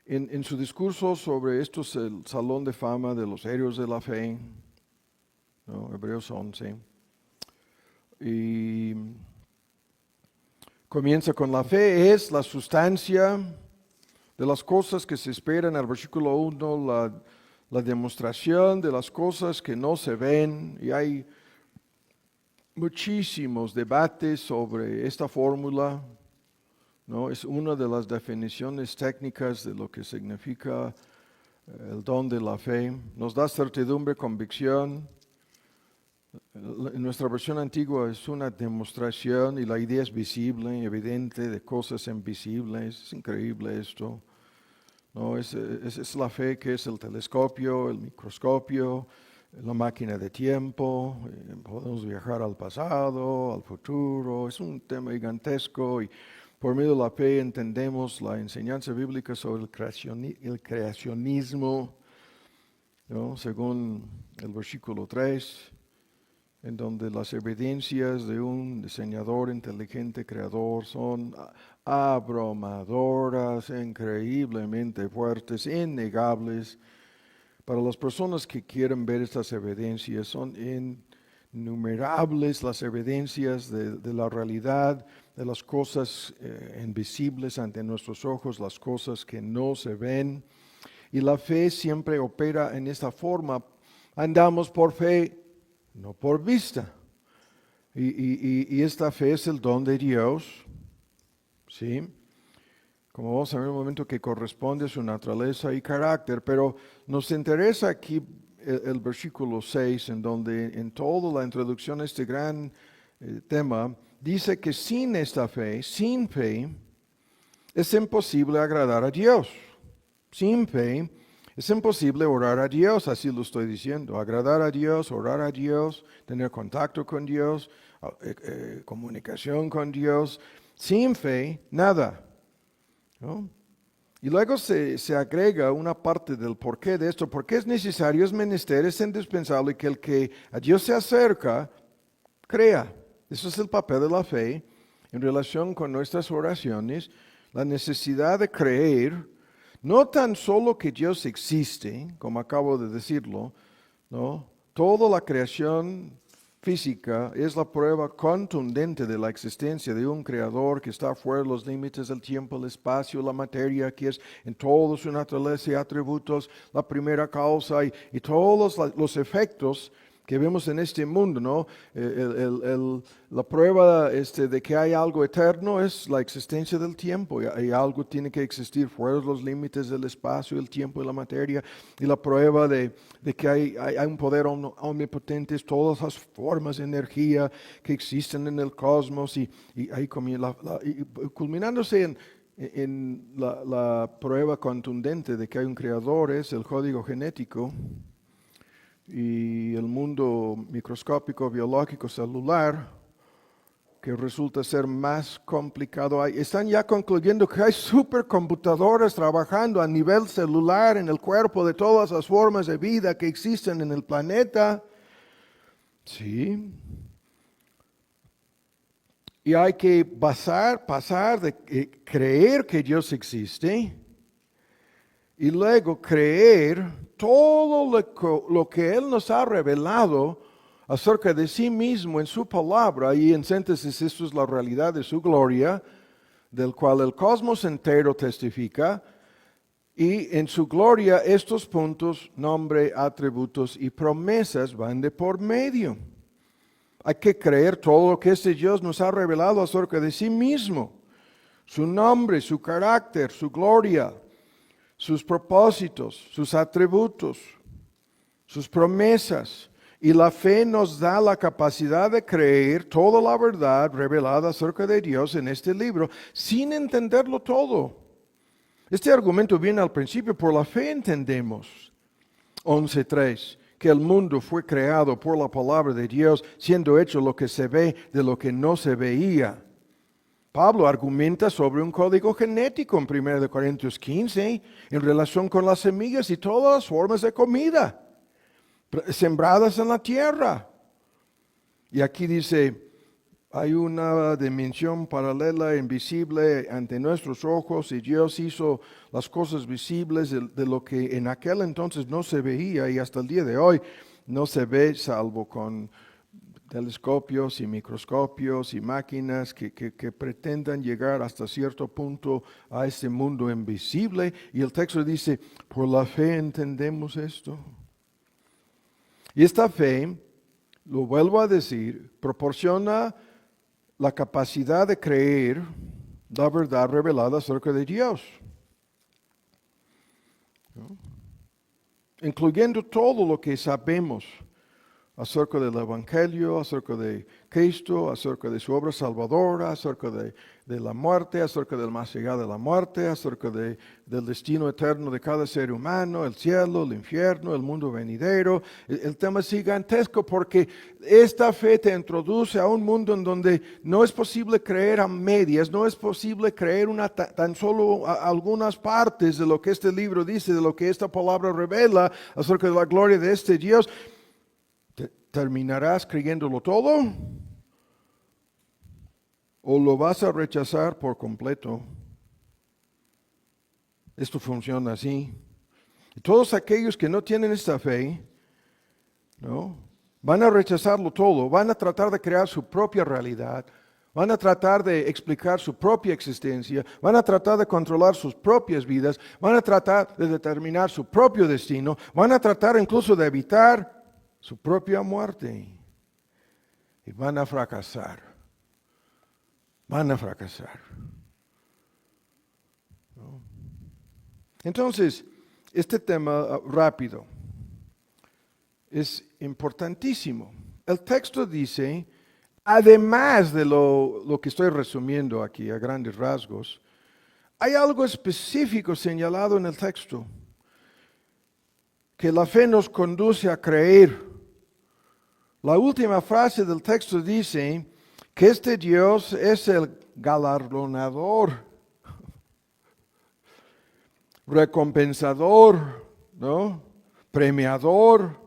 En su discurso sobre esto es el Salón de Fama de los Héroes de la Fe, ¿no? Hebreos 11. Y comienza con la fe es la sustancia de las cosas que se esperan. Al versículo 1, la demostración de las cosas que no se ven. Y hay muchísimos debates sobre esta fórmula, ¿no? Es una de las definiciones técnicas de lo que significa el don de la fe. Nos da certidumbre, convicción. En nuestra versión antigua es una demostración y la idea es visible, evidente, de cosas invisibles. Es increíble esto, ¿no? Es la fe que es el telescopio, el microscopio, la máquina de tiempo. Podemos viajar al pasado, al futuro. Es un tema gigantesco y por medio de la fe entendemos la enseñanza bíblica sobre el creacionismo, ¿no? Según el versículo 3. En donde las evidencias de un diseñador inteligente, creador, son abrumadoras, increíblemente fuertes, innegables. Para las personas que quieren ver estas evidencias, son innumerables las evidencias de la realidad, de las cosas invisibles ante nuestros ojos, las cosas que no se ven. Y la fe siempre opera en esta forma. Andamos por fe, no por vista. Y esta fe es el don de Dios, ¿sí? Como vamos a ver en un momento, que corresponde a su naturaleza y carácter. Pero nos interesa aquí el versículo 6, en donde en toda la introducción a este gran tema, dice que sin esta fe, sin fe, es imposible agradar a Dios. Sin fe es imposible orar a Dios, así lo estoy diciendo. Agradar a Dios, orar a Dios, tener contacto con Dios, comunicación con Dios. Sin fe, nada, ¿no? Y luego se agrega una parte del porqué de esto. Porque es necesario, es menester, es indispensable que el que a Dios se acerca, crea. Eso es el papel de la fe en relación con nuestras oraciones. La necesidad de creer. No tan solo que Dios existe, como acabo de decirlo, ¿no? Toda la creación física es la prueba contundente de la existencia de un creador que está fuera de los límites del tiempo, el espacio, la materia, que es en toda su naturaleza y atributos la primera causa y todos los efectos que vemos en este mundo, ¿no? La prueba de que hay algo eterno es la existencia del tiempo. Y algo tiene que existir fuera de los límites del espacio, el tiempo y la materia. Y la prueba de que hay un poder omnipotente, es todas las formas de energía que existen en el cosmos. Y ahí culminándose en la prueba contundente de que hay un creador, es el código genético. Y el mundo microscópico, biológico, celular, que resulta ser más complicado. Están ya concluyendo que hay supercomputadoras trabajando a nivel celular en el cuerpo de todas las formas de vida que existen en el planeta. Sí. Y hay que pasar de creer que Dios existe y luego creer todo lo que Él nos ha revelado acerca de sí mismo en su palabra. Y en síntesis, esto es la realidad de su gloria, del cual el cosmos entero testifica. Y en su gloria estos puntos, nombre, atributos y promesas van de por medio. Hay que creer todo lo que este Dios nos ha revelado acerca de sí mismo. Su nombre, su carácter, su gloria, sus propósitos, sus atributos, sus promesas. Y la fe nos da la capacidad de creer toda la verdad revelada acerca de Dios en este libro, sin entenderlo todo. Este argumento viene al principio. Por la fe entendemos, 11:3, que el mundo fue creado por la palabra de Dios, siendo hecho lo que se ve de lo que no se veía. Pablo argumenta sobre un código genético en 1 Corintios 15 en relación con las semillas y todas las formas de comida sembradas en la tierra. Y aquí dice, hay una dimensión paralela, invisible ante nuestros ojos, y Dios hizo las cosas visibles de lo que en aquel entonces no se veía y hasta el día de hoy no se ve, salvo con telescopios y microscopios y máquinas que pretendan llegar hasta cierto punto a ese mundo invisible. Y el texto dice, por la fe entendemos esto. Y esta fe, lo vuelvo a decir, proporciona la capacidad de creer la verdad revelada acerca de Dios, ¿no? Incluyendo todo lo que sabemos acerca del Evangelio, acerca de Cristo, acerca de su obra salvadora, acerca de la muerte, acerca del más allá de la muerte, acerca del destino eterno de cada ser humano, el cielo, el infierno, el mundo venidero. El tema es gigantesco porque esta fe te introduce a un mundo en donde no es posible creer a medias, no es posible creer tan solo algunas partes de lo que este libro dice, de lo que esta palabra revela acerca de la gloria de este Dios. ¿Terminarás creyéndolo todo? ¿O lo vas a rechazar por completo? Esto funciona así. Y todos aquellos que no tienen esta fe, ¿no?, van a rechazarlo todo, van a tratar de crear su propia realidad, van a tratar de explicar su propia existencia, van a tratar de controlar sus propias vidas, van a tratar de determinar su propio destino, van a tratar incluso de evitar su propia muerte. Y van a fracasar. Van a fracasar. ¿No? Entonces, este tema rápido es importantísimo. El texto dice, además de lo que estoy resumiendo aquí a grandes rasgos, hay algo específico señalado en el texto, que la fe nos conduce a creer. La última frase del texto dice que este Dios es el galardonador, recompensador, ¿no?, premiador,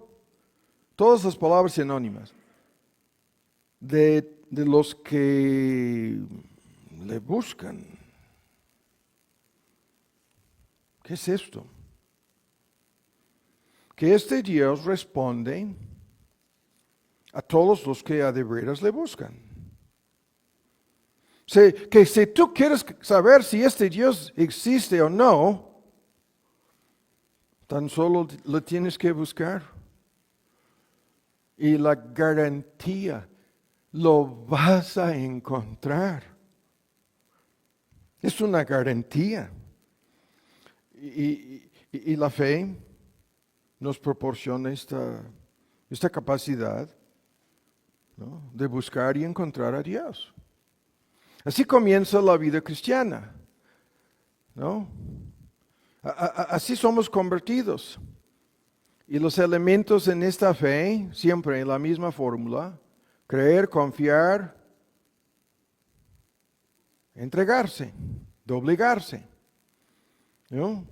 todas las palabras sinónimas de los que le buscan. ¿Qué es esto? Que este Dios responde a todos los que a de veras le buscan. Que si tú quieres saber si este Dios existe o no, tan solo lo tienes que buscar. Y la garantía, lo vas a encontrar. Es una garantía. Y la fe nos proporciona esta capacidad, ¿no?, de buscar y encontrar a Dios. Así comienza la vida cristiana, ¿no? Así somos convertidos. Y los elementos en esta fe, siempre en la misma fórmula: creer, confiar, entregarse, doblegarse, ¿no?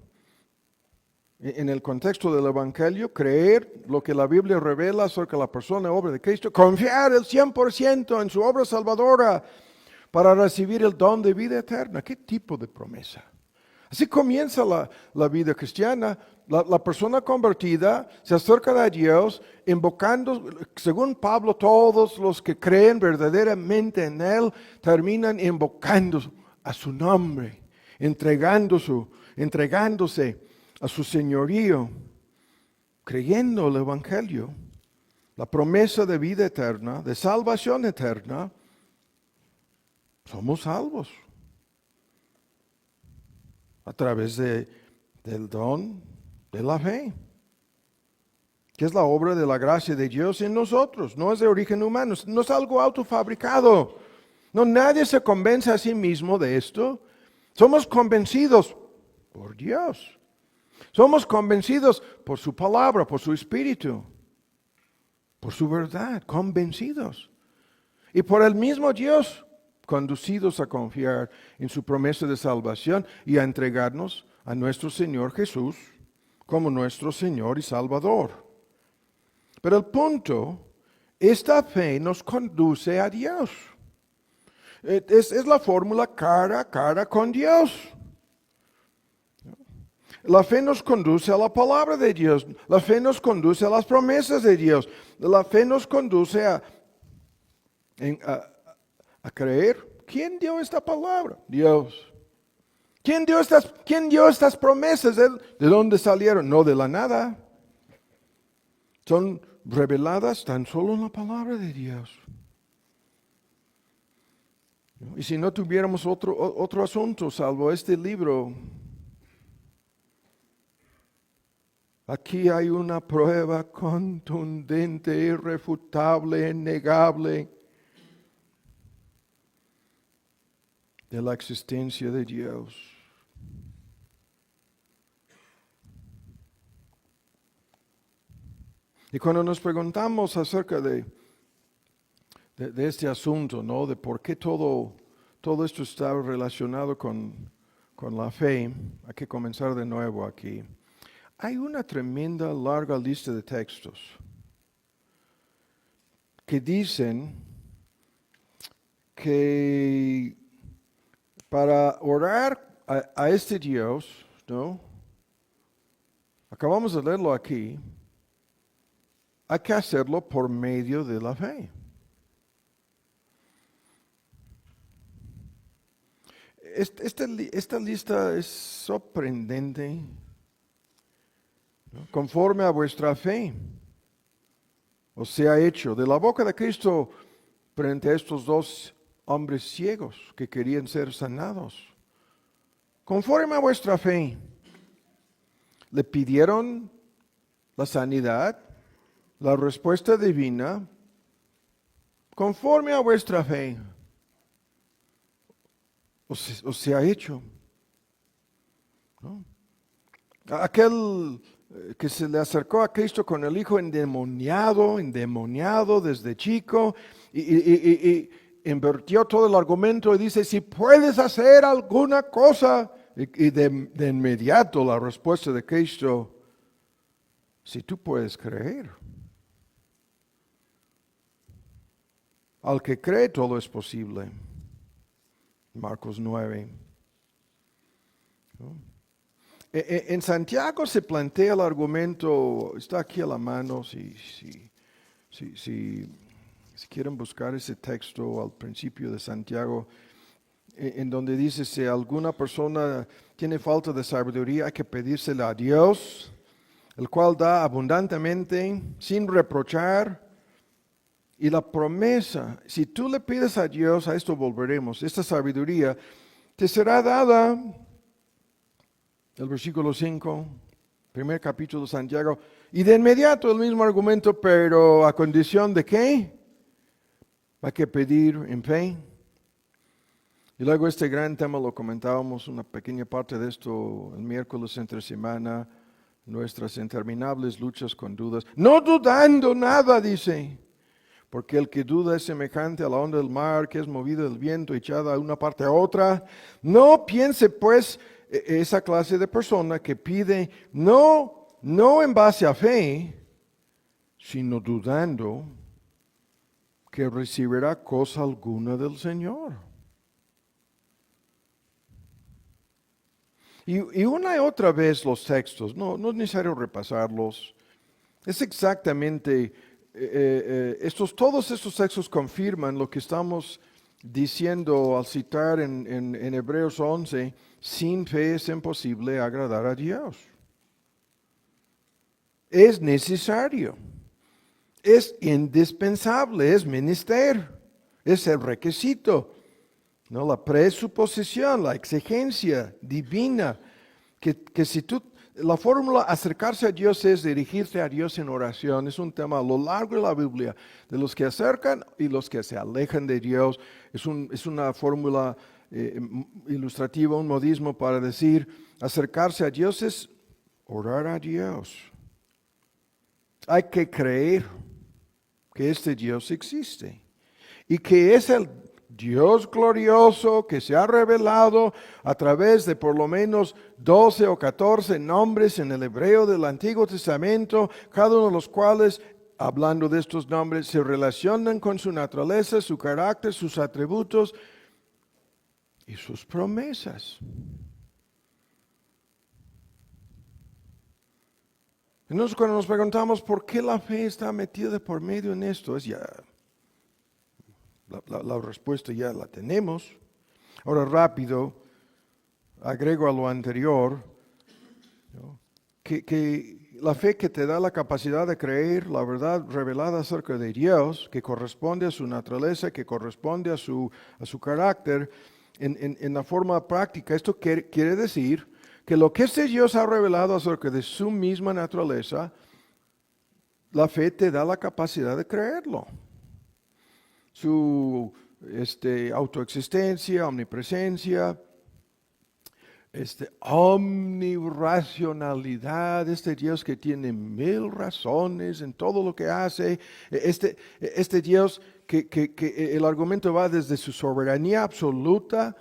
En el contexto del Evangelio, creer lo que la Biblia revela acerca de la persona y obra de Cristo, confiar el 100% en su obra salvadora para recibir el don de vida eterna. ¿Qué tipo de promesa? Así comienza la vida cristiana. La persona convertida se acerca a Dios invocando, según Pablo, todos los que creen verdaderamente en Él terminan invocando a su nombre, entregándose a su señorío, creyendo el Evangelio, la promesa de vida eterna, de salvación eterna. Somos salvos a través del don de la fe, que es la obra de la gracia de Dios en nosotros. No es de origen humano, no es algo autofabricado. No, nadie se convence a sí mismo de esto. Somos convencidos por Dios. Somos convencidos por su palabra, por su espíritu, por su verdad, convencidos. Y por el mismo Dios, conducidos a confiar en su promesa de salvación y a entregarnos a nuestro Señor Jesús como nuestro Señor y Salvador. Pero el punto, esta fe nos conduce a Dios. Es la fórmula cara a cara con Dios. La fe nos conduce a la palabra de Dios. La fe nos conduce a las promesas de Dios. La fe nos conduce a creer. ¿Quién dio esta palabra? Dios. ¿Quién dio estas promesas? ¿De dónde salieron? No de la nada. Son reveladas tan solo en la palabra de Dios. Y si no tuviéramos otro asunto salvo este libro, aquí hay una prueba contundente, irrefutable, innegable de la existencia de Dios. Y cuando nos preguntamos acerca de este asunto, ¿no? De por qué todo esto está relacionado con la fe, hay que comenzar de nuevo aquí. Hay una tremenda, larga lista de textos que dicen que para orar a este Dios, ¿no? Acabamos de leerlo aquí, hay que hacerlo por medio de la fe. Esta lista es sorprendente. ¿No? Conforme a vuestra fe, os sea hecho de la boca de Cristo frente a estos dos hombres ciegos que querían ser sanados. Conforme a vuestra fe, le pidieron la sanidad, la respuesta divina, conforme a vuestra fe, os sea hecho. ¿No? Aquel que se le acercó a Cristo con el hijo endemoniado desde chico, y invirtió todo el argumento y dice, si puedes hacer alguna cosa, y de inmediato la respuesta de Cristo, si tú puedes creer. Al que cree todo es posible. Marcos 9. ¿No? En Santiago se plantea el argumento, está aquí a la mano, si quieren buscar ese texto al principio de Santiago, en donde dice, si alguna persona tiene falta de sabiduría, hay que pedírsela a Dios, el cual da abundantemente, sin reprochar. Y la promesa, si tú le pides a Dios, a esto volveremos, esta sabiduría te será dada. El versículo 5, primer capítulo de Santiago, y de inmediato el mismo argumento, pero a condición de ¿qué? Hay que pedir en fe. Y luego este gran tema lo comentábamos, una pequeña parte de esto el miércoles entre semana, nuestras interminables luchas con dudas. No dudando nada, dice, porque el que duda es semejante a la onda del mar, que es movida del viento, echada de una parte a otra. No piense pues esa clase de persona que pide no en base a fe, sino dudando que recibirá cosa alguna del Señor. Y una y otra vez los textos, no es necesario repasarlos, es exactamente, todos estos textos confirman lo que estamos diciendo al citar en Hebreos 11, sin fe es imposible agradar a Dios. Es necesario, es indispensable, es menester, es el requisito, ¿no? La presuposición, la exigencia divina, que si tú, la fórmula acercarse a Dios es dirigirse a Dios en oración. Es un tema a lo largo de la Biblia, de los que acercan y los que se alejan de Dios. Es una fórmula ilustrativa, un modismo para decir, acercarse a Dios es orar a Dios. Hay que creer que este Dios existe y que es el Dios glorioso que se ha revelado a través de por lo menos 12 o 14 nombres en el hebreo del Antiguo Testamento, cada uno de los cuales, hablando de estos nombres, se relacionan con su naturaleza, su carácter, sus atributos, y sus promesas. Entonces, cuando nos preguntamos por qué la fe está metida de por medio en esto, es ya la respuesta ya la tenemos. Ahora rápido, agrego a lo anterior, ¿no? que la fe que te da la capacidad de creer la verdad revelada acerca de Dios, que corresponde a su naturaleza, que corresponde a su carácter, en la forma práctica. Esto quiere decir que lo que este Dios ha revelado acerca de su misma naturaleza, la fe te da la capacidad de creerlo. Su autoexistencia, omnipresencia, omniracionalidad, este Dios que tiene 1000 razones en todo lo que hace, este Dios que el argumento va desde su soberanía absoluta,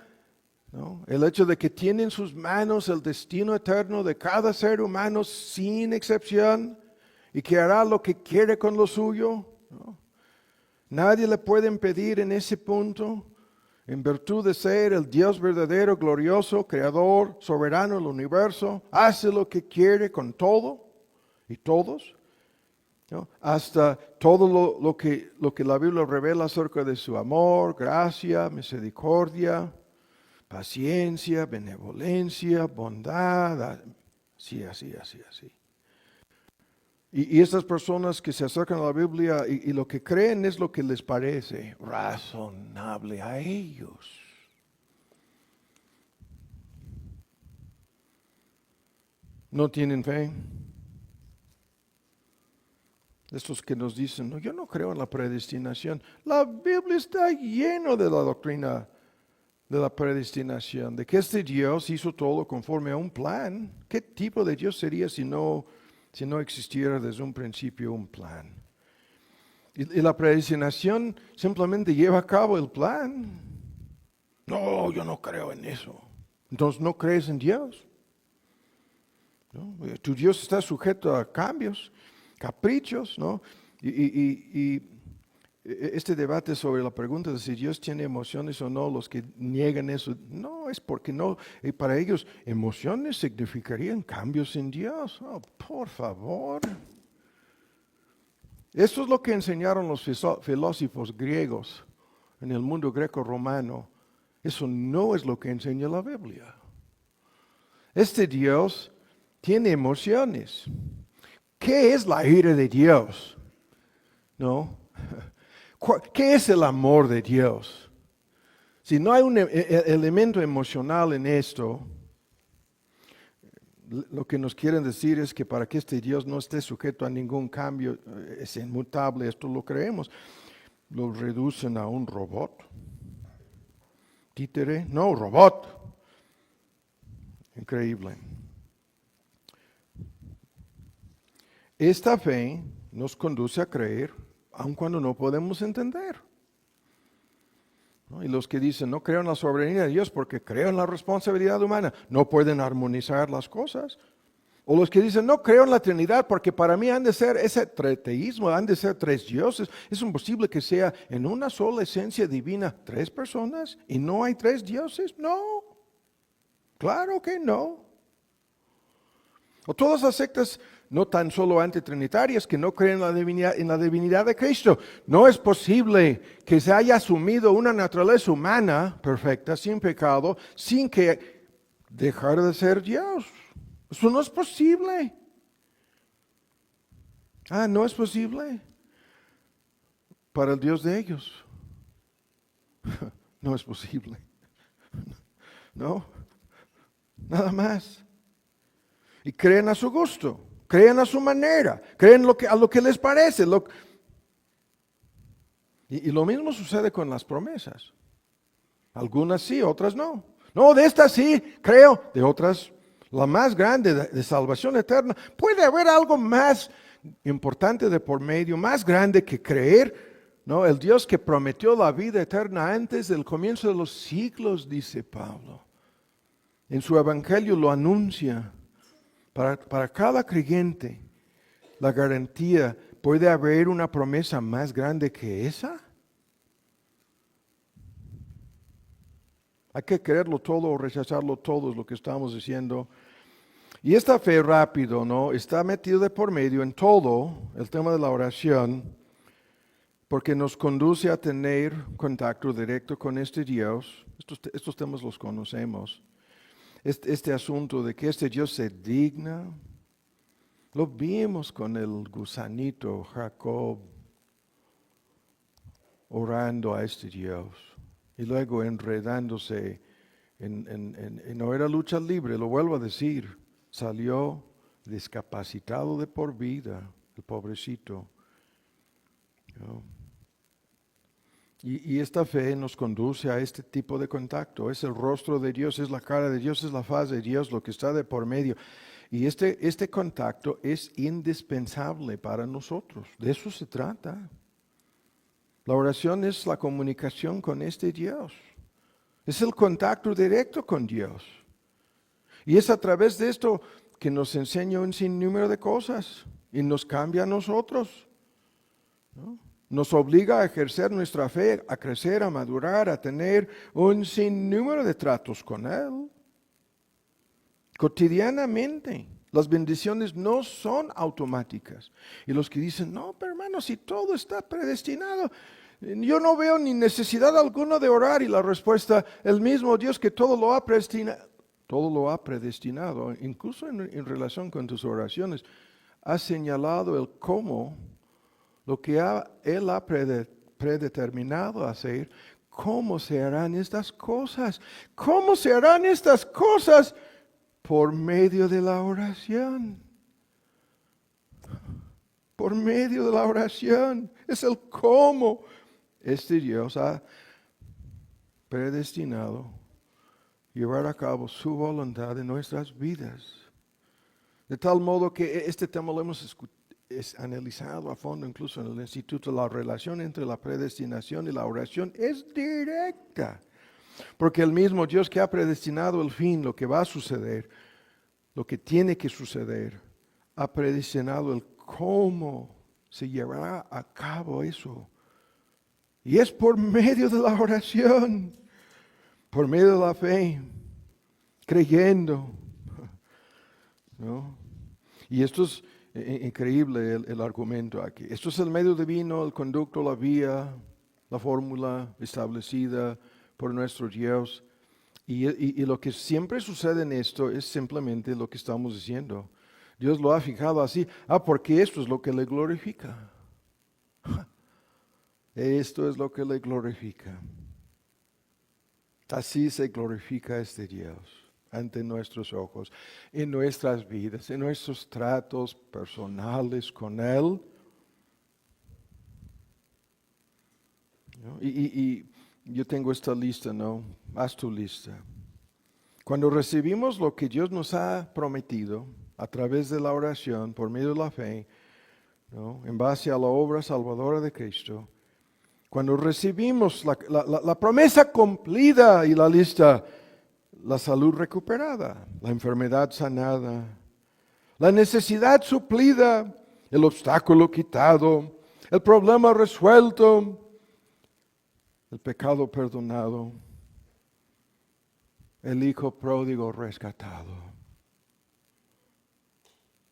¿no? El hecho de que tiene en sus manos el destino eterno de cada ser humano sin excepción y que hará lo que quiere con lo suyo, ¿no? Nadie le puede impedir en ese punto, en virtud de ser el Dios verdadero, glorioso, creador, soberano del universo, hace lo que quiere con todo y todos, ¿no? Hasta todo lo que la Biblia revela acerca de su amor, gracia, misericordia, paciencia, benevolencia, bondad, así. Y estas personas que se acercan a la Biblia y lo que creen es lo que les parece razonable a ellos. ¿No tienen fe? Estos que nos dicen, no, yo no creo en la predestinación. La Biblia está llena de la doctrina de la predestinación, de que este Dios hizo todo conforme a un plan. ¿Qué tipo de Dios sería si no existiera desde un principio un plan? Y la predestinación simplemente lleva a cabo el plan. No, yo no creo en eso. Entonces no crees en Dios, ¿no? Tu Dios está sujeto a cambios, caprichos, ¿no? Y este debate sobre la pregunta de si Dios tiene emociones o no, los que niegan eso, no, es porque no, para ellos emociones significarían cambios en Dios. Oh, por favor. Esto es lo que enseñaron los filósofos griegos en el mundo greco-romano. Eso no es lo que enseña la Biblia. Este Dios tiene emociones. ¿Qué es la ira de Dios? ¿No? ¿Qué es el amor de Dios? Si no hay un elemento emocional en esto, lo que nos quieren decir es que para que este Dios no esté sujeto a ningún cambio, es inmutable, esto lo creemos. Lo reducen a un robot. Títere, no, robot. Increíble. Esta fe nos conduce a creer aun cuando no podemos entender. ¿No? Y los que dicen, no creo en la soberanía de Dios porque creo en la responsabilidad humana, no pueden armonizar las cosas. O los que dicen, no creo en la Trinidad porque para mí han de ser ese treteísmo, han de ser 3 dioses. Es imposible que sea en una sola esencia divina 3 personas y no hay 3 dioses. No, claro que no. O todas las sectas no tan solo antitrinitarias que no creen en la divinidad de Cristo. No es posible que se haya asumido una naturaleza humana perfecta, sin pecado, sin que dejar de ser Dios. Eso no es posible. No es posible para el Dios de ellos. No es posible. No, nada más. Y creen a su gusto, creen a su manera, creen a lo que les parece. Y lo mismo sucede con las promesas. Algunas sí, otras no. No, de estas sí creo, de otras, la más grande de salvación eterna. Puede haber algo más importante de por medio, más grande que creer, ¿no? El Dios que prometió la vida eterna antes del comienzo de los siglos, dice Pablo. En su evangelio lo anuncia. Para cada creyente, la garantía, ¿puede haber una promesa más grande que esa? Hay que creerlo todo o rechazarlo todo, es lo que estamos diciendo. Y esta fe rápido, ¿no? Está metido de por medio en todo el tema de la oración, porque nos conduce a tener contacto directo con este Dios. Estos temas los conocemos. Este asunto de que este Dios se digna, lo vimos con el gusanito Jacob orando a este Dios y luego enredándose no era lucha libre, lo vuelvo a decir, salió discapacitado de por vida, el pobrecito. ¿No? Y esta fe nos conduce a este tipo de contacto. Es el rostro de Dios, es la cara de Dios, es la faz de Dios, lo que está de por medio. Y este contacto es indispensable para nosotros. De eso se trata. La oración es la comunicación con este Dios. Es el contacto directo con Dios. Y es a través de esto que nos enseña un sinnúmero de cosas y nos cambia a nosotros, ¿no? Nos obliga a ejercer nuestra fe, a crecer, a madurar, a tener un sinnúmero de tratos con Él. Cotidianamente, las bendiciones no son automáticas. Y los que dicen, no, pero hermano, si todo está predestinado, yo no veo ni necesidad alguna de orar. Y la respuesta, el mismo Dios que todo lo ha predestinado, incluso en relación con tus oraciones, ha señalado el cómo, lo que Él ha predeterminado hacer, cómo se harán estas cosas. ¿Cómo se harán estas cosas? Por medio de la oración. Por medio de la oración. Es el cómo. Este Dios ha predestinado llevar a cabo su voluntad en nuestras vidas. De tal modo que este tema lo hemos analizado a fondo, incluso en el instituto. La relación entre la predestinación y la oración es directa. Porque el mismo Dios que ha predestinado el fin, lo que va a suceder, lo que tiene que suceder, ha predestinado el cómo se llevará a cabo eso. Y es por medio de la oración, por medio de la fe, creyendo, ¿no? Y esto es increíble el argumento aquí. Esto es el medio divino, el conducto, la vía, la fórmula establecida por nuestro Dios. Y lo que siempre sucede en esto es simplemente lo que estamos diciendo. Dios lo ha fijado así. Porque esto es lo que le glorifica. Esto es lo que le glorifica. Así se glorifica este Dios ante nuestros ojos, en nuestras vidas, en nuestros tratos personales con Él. ¿No? Y yo tengo esta lista, ¿no? Haz tu lista. Cuando recibimos lo que Dios nos ha prometido a través de la oración, por medio de la fe, ¿no? En base a la obra salvadora de Cristo, cuando recibimos la promesa cumplida y la lista, la salud recuperada, la enfermedad sanada, la necesidad suplida, el obstáculo quitado, el problema resuelto, el pecado perdonado, el hijo pródigo rescatado,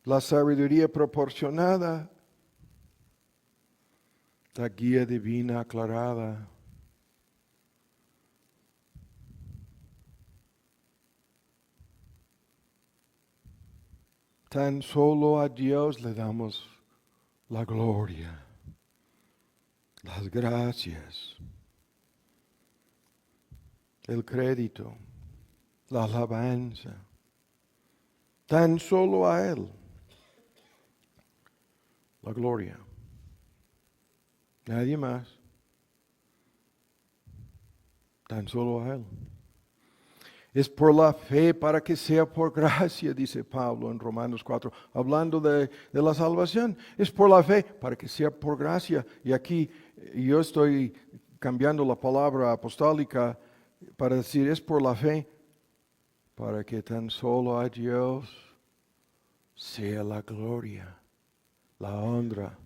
la sabiduría proporcionada, la guía divina aclarada. Tan solo a Dios le damos la gloria, las gracias, el crédito, la alabanza. Tan solo a Él la gloria. Nadie más. Tan solo a Él. Es por la fe para que sea por gracia, dice Pablo en Romanos 4, hablando de la salvación. Es por la fe para que sea por gracia. Y aquí yo estoy cambiando la palabra apostólica para decir es por la fe para que tan solo a Dios sea la gloria, la honra.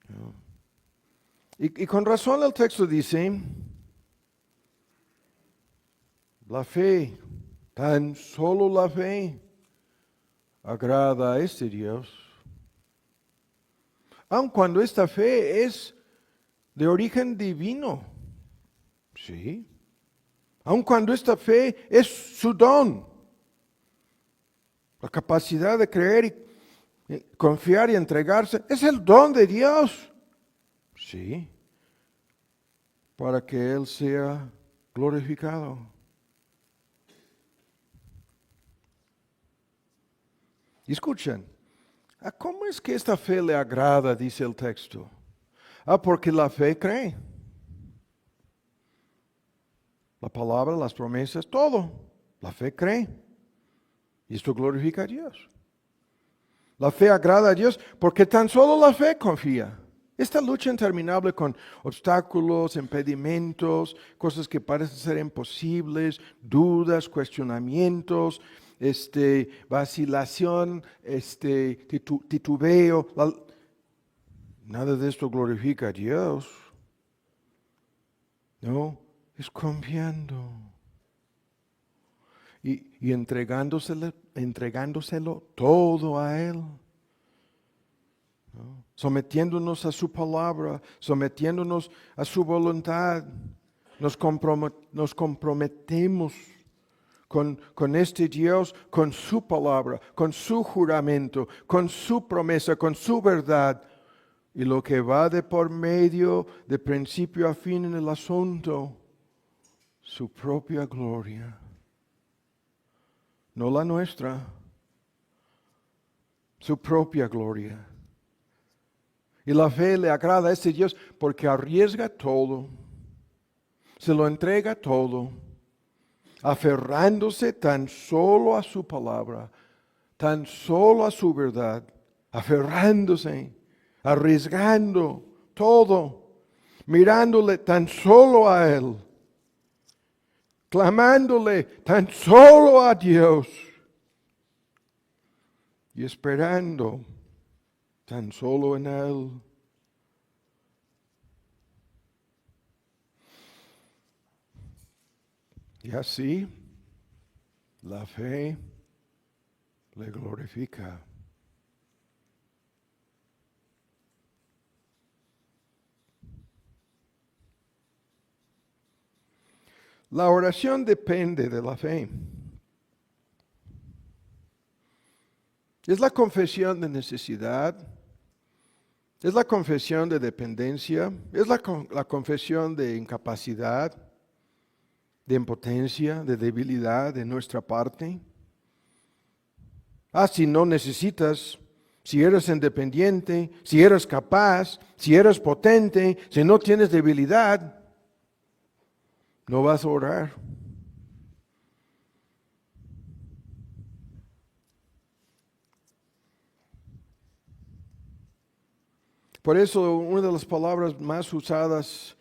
¿No? Y con razón el texto dice, la fe, tan solo la fe, agrada a este Dios. Aun cuando esta fe es de origen divino, sí. Aun cuando esta fe es su don, la capacidad de creer y confiar y entregarse, es el don de Dios, sí, para que Él sea glorificado. Y escuchen, ¿cómo es que esta fe le agrada? Dice el texto. Porque la fe cree. La palabra, las promesas, todo. La fe cree. Y esto glorifica a Dios. La fe agrada a Dios porque tan solo la fe confía. Esta lucha interminable con obstáculos, impedimentos, cosas que parecen ser imposibles, dudas, cuestionamientos, vacilación, titubeo. Nada de esto glorifica a Dios. No, es confiando. Y entregándoselo todo a Él. ¿No? Sometiéndonos a su palabra, sometiéndonos a su voluntad. Nos comprometemos con este Dios, con su palabra, con su juramento, con su promesa, con su verdad. Y lo que va de por medio, de principio a fin en el asunto, su propia gloria. No la nuestra, su propia gloria. Y la fe le agrada a este Dios porque arriesga todo, se lo entrega todo, aferrándose tan solo a su palabra, tan solo a su verdad, aferrándose, arriesgando todo, mirándole tan solo a Él, clamándole tan solo a Dios y esperando tan solo en Él. Y así la fe le glorifica. La oración depende de la fe. Es la confesión de necesidad, es la confesión de dependencia, es la confesión de incapacidad, de impotencia, de debilidad de nuestra parte. Si no necesitas, si eres independiente, si eres capaz, si eres potente, si no tienes debilidad, no vas a orar. Por eso una de las palabras más usadas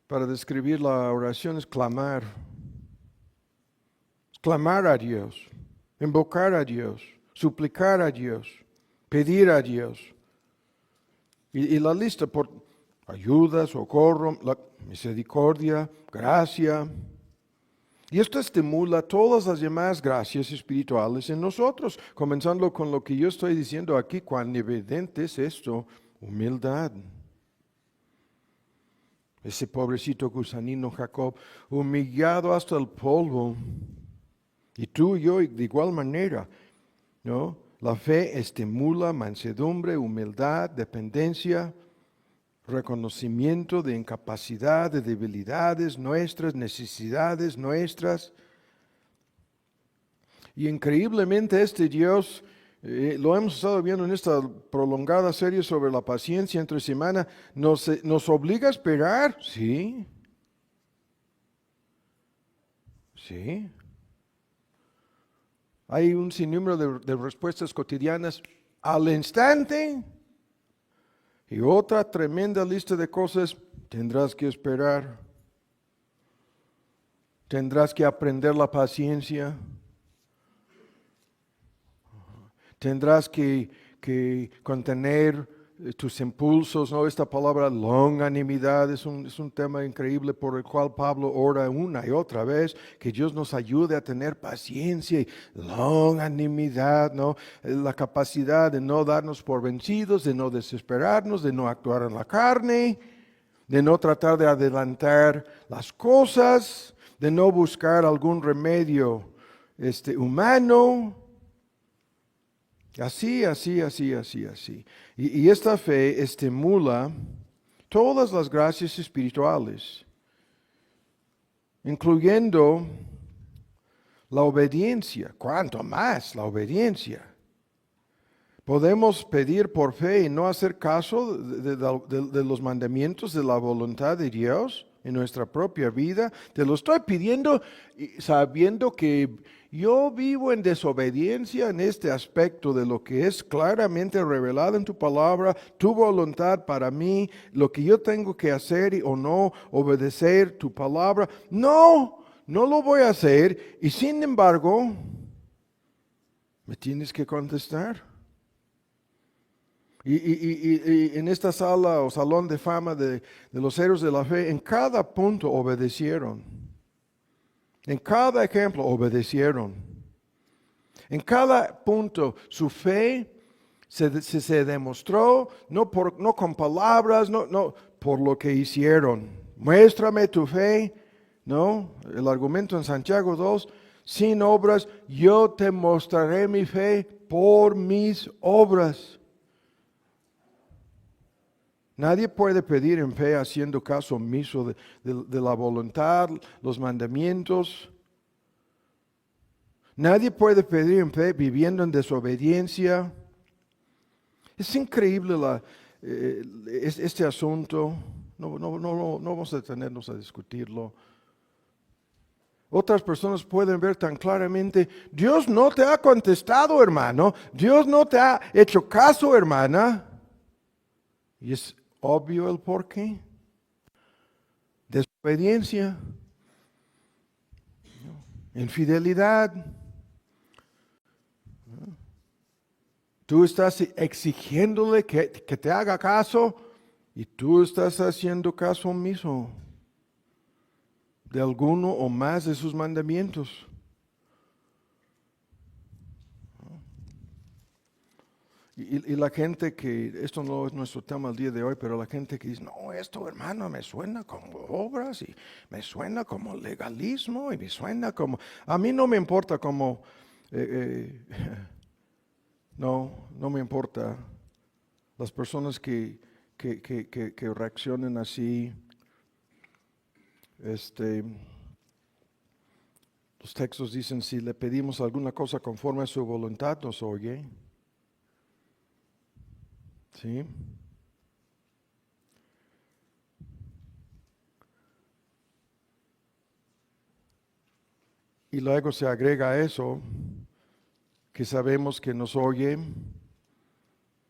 para describir la oración es clamar. Clamar a Dios, invocar a Dios, suplicar a Dios, pedir a Dios. Y la lista por ayuda, socorro, la misericordia, gracia. Y esto estimula todas las demás gracias espirituales en nosotros, comenzando con lo que yo estoy diciendo aquí, cuán evidente es esto, humildad. Ese pobrecito gusanino Jacob, humillado hasta el polvo, y tú y yo de igual manera, ¿no? La fe estimula mansedumbre, humildad, dependencia, reconocimiento de incapacidad, de debilidades nuestras, necesidades nuestras. Y increíblemente este Dios, lo hemos estado viendo en esta prolongada serie sobre la paciencia entre semana, nos obliga a esperar, sí. Sí. Hay un sinnúmero de respuestas cotidianas al instante. Y otra tremenda lista de cosas, tendrás que esperar. Tendrás que aprender la paciencia. Tendrás que contener tus impulsos, ¿no? Esta palabra longanimidad es un tema increíble por el cual Pablo ora una y otra vez, que Dios nos ayude a tener paciencia y longanimidad, ¿no? La capacidad de no darnos por vencidos, de no desesperarnos, de no actuar en la carne, de no tratar de adelantar las cosas, de no buscar algún remedio humano. Así. Y esta fe estimula todas las gracias espirituales, incluyendo la obediencia. ¿Cuánto más la obediencia? Podemos pedir por fe y no hacer caso de los mandamientos de la voluntad de Dios en nuestra propia vida. Te lo estoy pidiendo sabiendo que yo vivo en desobediencia en este aspecto de lo que es claramente revelado en tu palabra, tu voluntad para mí, lo que yo tengo que hacer o no obedecer tu palabra. No lo voy a hacer y sin embargo, me tienes que contestar. Y en esta sala o salón de fama de los héroes de la fe, en cada punto obedecieron. En cada ejemplo obedecieron. En cada punto su fe se demostró, no con palabras, no por lo que hicieron. Muéstrame tu fe, ¿no? El argumento en Santiago 2, sin obras, yo te mostraré mi fe por mis obras. Nadie puede pedir en fe haciendo caso omiso de la voluntad, los mandamientos. Nadie puede pedir en fe viviendo en desobediencia. Es increíble este asunto. No vamos a detenernos a discutirlo. Otras personas pueden ver tan claramente, Dios no te ha contestado, hermano. Dios no te ha hecho caso, hermana. Y es obvio el por qué. Desobediencia, infidelidad. Tú estás exigiéndole que te haga caso y tú estás haciendo caso omiso de alguno o más de sus mandamientos. Y la gente que, esto no es nuestro tema el día de hoy, pero la gente que dice, no, esto hermano me suena como obras y me suena como legalismo y me suena como, a mí no me importa como, no me importa las personas que reaccionen así. Los textos dicen, si le pedimos alguna cosa conforme a su voluntad, nos oye. ¿Sí? Y luego se agrega a eso, que sabemos que nos oye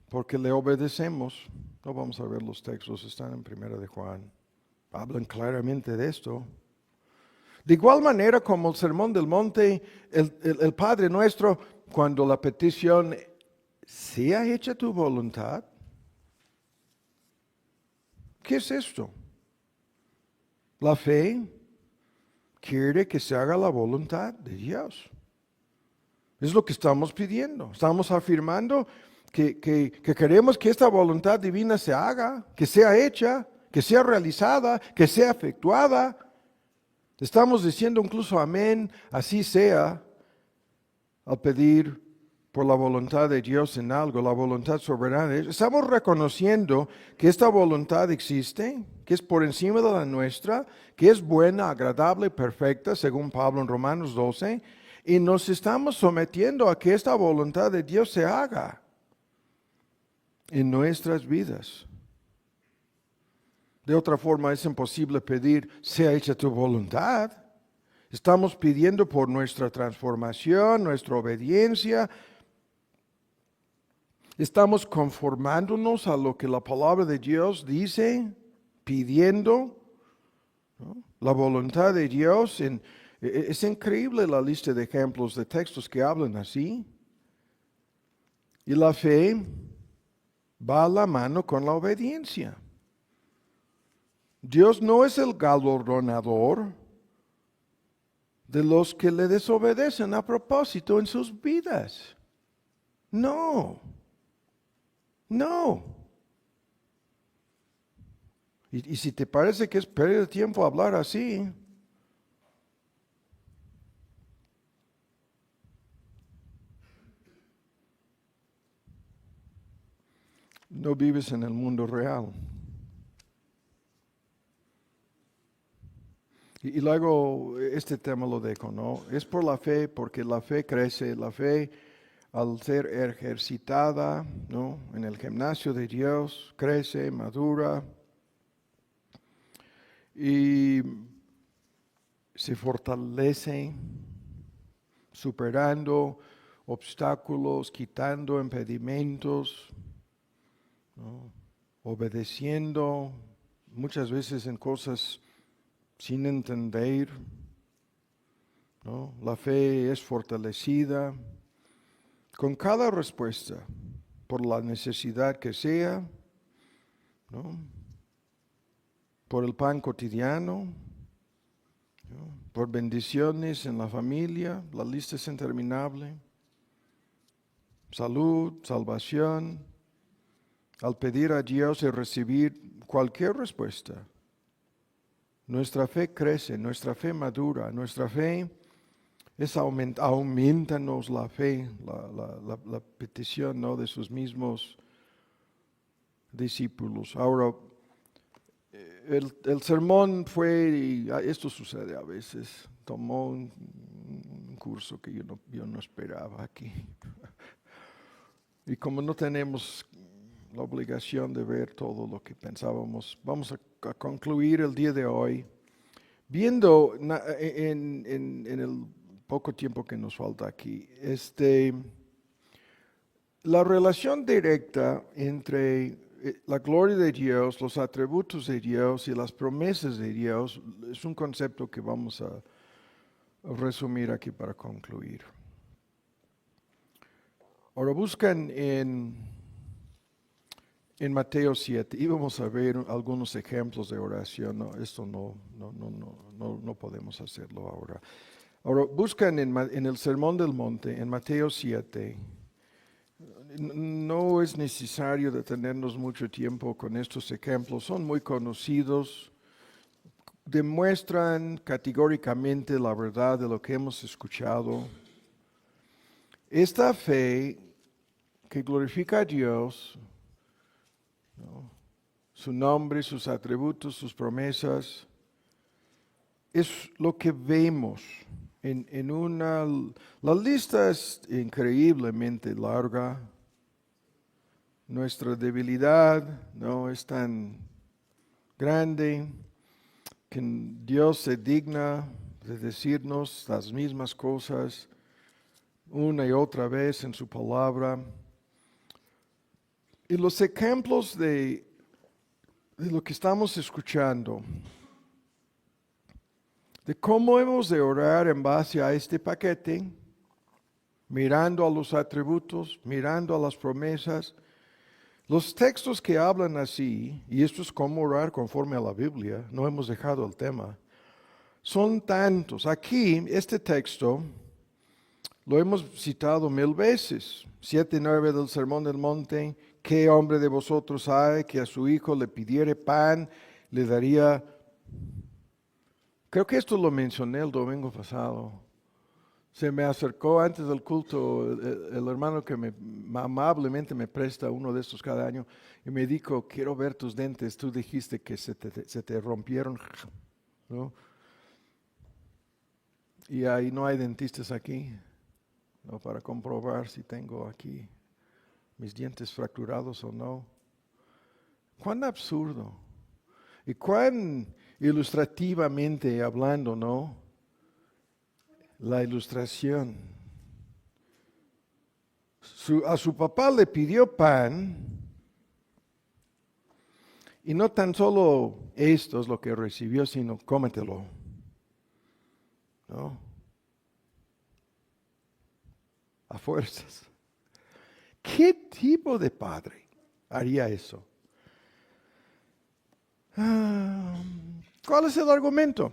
porque le obedecemos. No vamos a ver los textos, están en Primera de Juan. Hablan claramente de esto. De igual manera como el Sermón del Monte, el Padre Nuestro, cuando la petición sea hecha tu voluntad. ¿Qué es esto? La fe quiere que se haga la voluntad de Dios. Es lo que estamos pidiendo. Estamos afirmando que queremos que esta voluntad divina se haga, que sea hecha, que sea realizada, que sea efectuada. Estamos diciendo incluso amén, así sea, al pedir por la voluntad de Dios en algo, la voluntad soberana. Estamos reconociendo que esta voluntad existe, que es por encima de la nuestra, que es buena, agradable, perfecta, según Pablo en Romanos 12, y nos estamos sometiendo a que esta voluntad de Dios se haga en nuestras vidas. De otra forma es imposible pedir, sea hecha tu voluntad. Estamos pidiendo por nuestra transformación, nuestra obediencia. Estamos conformándonos a lo que la palabra de Dios dice, pidiendo, ¿no?, la voluntad de Dios. Es increíble la lista de ejemplos de textos que hablan así. Y la fe va a la mano con la obediencia. Dios no es el galardonador de los que le desobedecen a propósito en sus vidas. No, no. Y si te parece que es pérdida de tiempo hablar así, no vives en el mundo real. Y luego este tema lo dejo, ¿no? Es por la fe, porque la fe crece, la fe al ser ejercitada, ¿no? En el gimnasio de Dios, crece, madura y se fortalece, superando obstáculos, quitando impedimentos, ¿no? Obedeciendo, muchas veces en cosas sin entender, ¿no? La fe es fortalecida con cada respuesta, por la necesidad que sea, ¿no? Por el pan cotidiano, ¿no? Por bendiciones en la familia, la lista es interminable, salud, salvación, al pedir a Dios y recibir cualquier respuesta. Nuestra fe crece, nuestra fe madura, nuestra fe es aumentanos la fe, la petición, ¿no? De sus mismos discípulos. Ahora, el sermón fue, y esto sucede a veces, tomó un curso que yo no esperaba aquí. Y como no tenemos la obligación de ver todo lo que pensábamos, vamos a concluir el día de hoy viendo en el poco tiempo que nos falta aquí, la relación directa entre la gloria de Dios, los atributos de Dios y las promesas de Dios es un concepto que vamos a resumir aquí para concluir. Ahora buscan en Mateo 7, íbamos a ver algunos ejemplos de oración. No, esto no podemos hacerlo ahora. Ahora, buscan en el Sermón del Monte, en Mateo 7. No es necesario detenernos mucho tiempo con estos ejemplos, son muy conocidos, demuestran categóricamente la verdad de lo que hemos escuchado. Esta fe que glorifica a Dios, ¿no? Su nombre, sus atributos, sus promesas, es lo que vemos en una... La lista es increíblemente larga. Nuestra debilidad no es tan grande que Dios se digna de decirnos las mismas cosas una y otra vez en su palabra. Y los ejemplos de lo que estamos escuchando, de cómo hemos de orar en base a este paquete, mirando a los atributos, mirando a las promesas. Los textos que hablan así, y esto es como orar conforme a la Biblia, no hemos dejado el tema, son tantos. Aquí, este texto, lo hemos citado 1000 veces. 7:9 del Sermón del Monte. ¿Qué hombre de vosotros hay que a su hijo le pidiere pan, le daría? Creo que esto lo mencioné el domingo pasado. Se me acercó antes del culto el hermano que amablemente me presta uno de estos cada año y me dijo, quiero ver tus dientes. Tú dijiste que se te rompieron, ¿no? Y ahí no hay dentistas aquí, ¿no? Para comprobar si tengo aquí mis dientes fracturados o no. Cuán absurdo y cuán ilustrativamente hablando, ¿no? La ilustración. A su papá le pidió pan y no tan solo esto es lo que recibió, sino cómetelo, ¿no? A fuerzas. ¿Qué tipo de padre? haría eso. ¿Cuál es el argumento?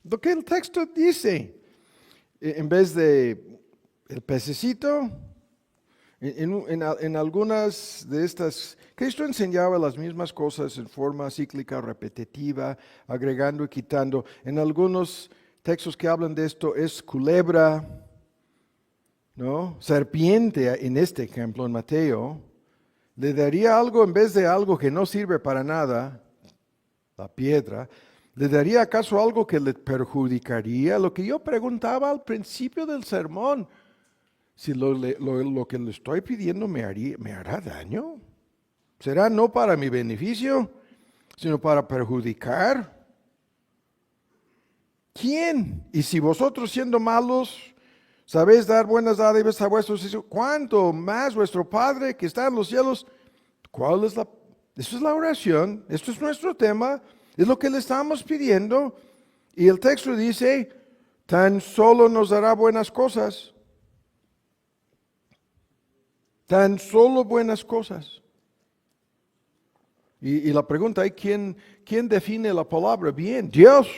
Lo que el texto dice. En vez de el pececito, en algunas de estas, Cristo enseñaba las mismas cosas en forma cíclica, repetitiva, agregando y quitando. En algunos textos que hablan de esto es culebra, ¿no? Serpiente, en este ejemplo, en Mateo, le daría algo en vez de algo que no sirve para nada, la piedra. ¿Le daría acaso algo que le perjudicaría? Lo que yo preguntaba al principio del sermón, si lo que le estoy pidiendo me hará daño. ¿Será no para mi beneficio, sino para perjudicar? ¿Quién? Y si vosotros siendo malos sabéis dar buenas dádivas a vuestros hijos, ¿cuánto más vuestro Padre que está en los cielos? ¿Cuál es Esta es la oración, esto es nuestro tema. Es lo que le estamos pidiendo. Y el texto dice, tan solo nos dará buenas cosas. Tan solo buenas cosas. Y la pregunta es, ¿quién define la palabra bien? Dios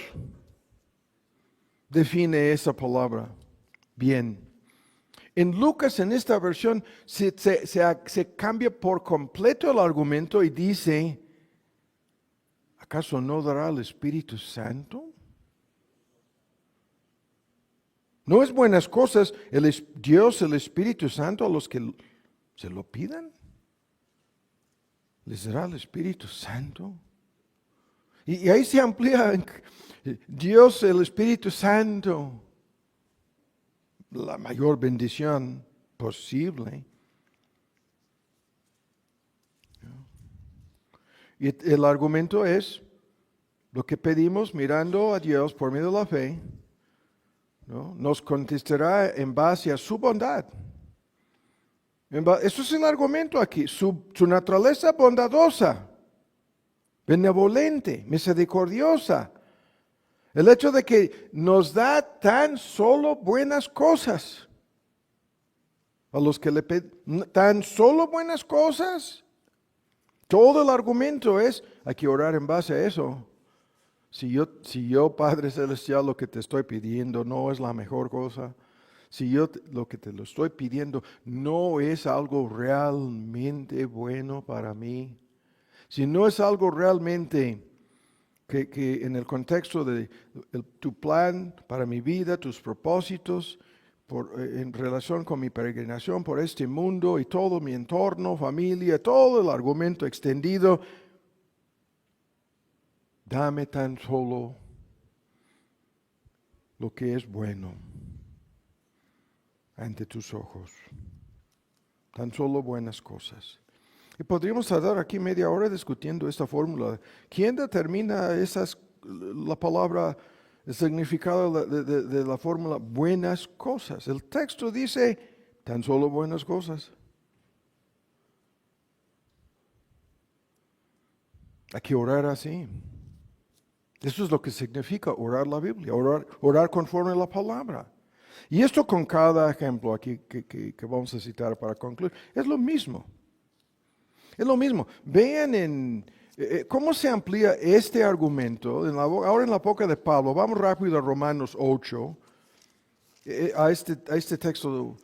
define esa palabra bien. En Lucas, en esta versión, se cambia por completo el argumento y dice, ¿acaso no dará el Espíritu Santo? ¿No es buenas cosas Dios, el Espíritu Santo, a los que se lo pidan? ¿Les dará el Espíritu Santo? Y ahí se amplía Dios, el Espíritu Santo, la mayor bendición posible. Y el argumento es lo que pedimos mirando a Dios por medio de la fe, ¿no? Nos contestará en base a su bondad. Eso es el argumento aquí, su naturaleza bondadosa, benevolente, misericordiosa. El hecho de que nos da tan solo buenas cosas. A los que le pedimos, tan solo buenas cosas. Todo el argumento es, hay que orar en base a eso. Si yo, Padre Celestial, lo que te estoy pidiendo no es la mejor cosa, si lo que te lo estoy pidiendo no es algo realmente bueno para mí, si no es algo realmente que en el contexto de tu plan para mi vida, tus propósitos, en relación con mi peregrinación por este mundo y todo mi entorno, familia, todo el argumento extendido, dame tan solo lo que es bueno ante tus ojos, tan solo buenas cosas. Y podríamos tardar aquí media hora discutiendo esta fórmula. ¿Quién determina la palabra, el significado de la fórmula buenas cosas? El texto dice tan solo buenas cosas. Hay que orar así. Eso es lo que significa orar la Biblia, orar conforme a la palabra. Y esto con cada ejemplo aquí que vamos a citar para concluir, es lo mismo. Es lo mismo. Vean cómo se amplía este argumento ahora en la boca de Pablo. Vamos rápido a Romanos 8, a este texto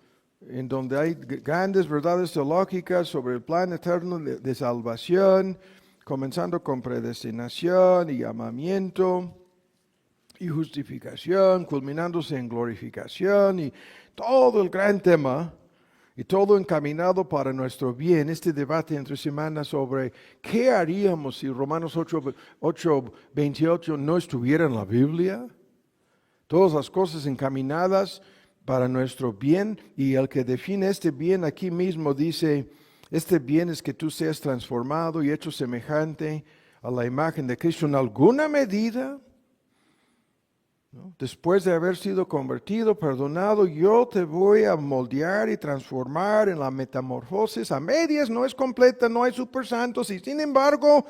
en donde hay grandes verdades teológicas sobre el plan eterno de salvación, comenzando con predestinación y llamamiento y justificación, culminándose en glorificación y todo el gran tema. Y todo encaminado para nuestro bien. Este debate entre semanas sobre qué haríamos si Romanos 8:28 no estuviera en la Biblia. Todas las cosas encaminadas para nuestro bien. Y el que define este bien aquí mismo dice, este bien es que tú seas transformado y hecho semejante a la imagen de Cristo en alguna medida. ¿No? Después de haber sido convertido, perdonado, yo te voy a moldear y transformar en la metamorfosis. A medias no es completa, no hay super santos y sin embargo,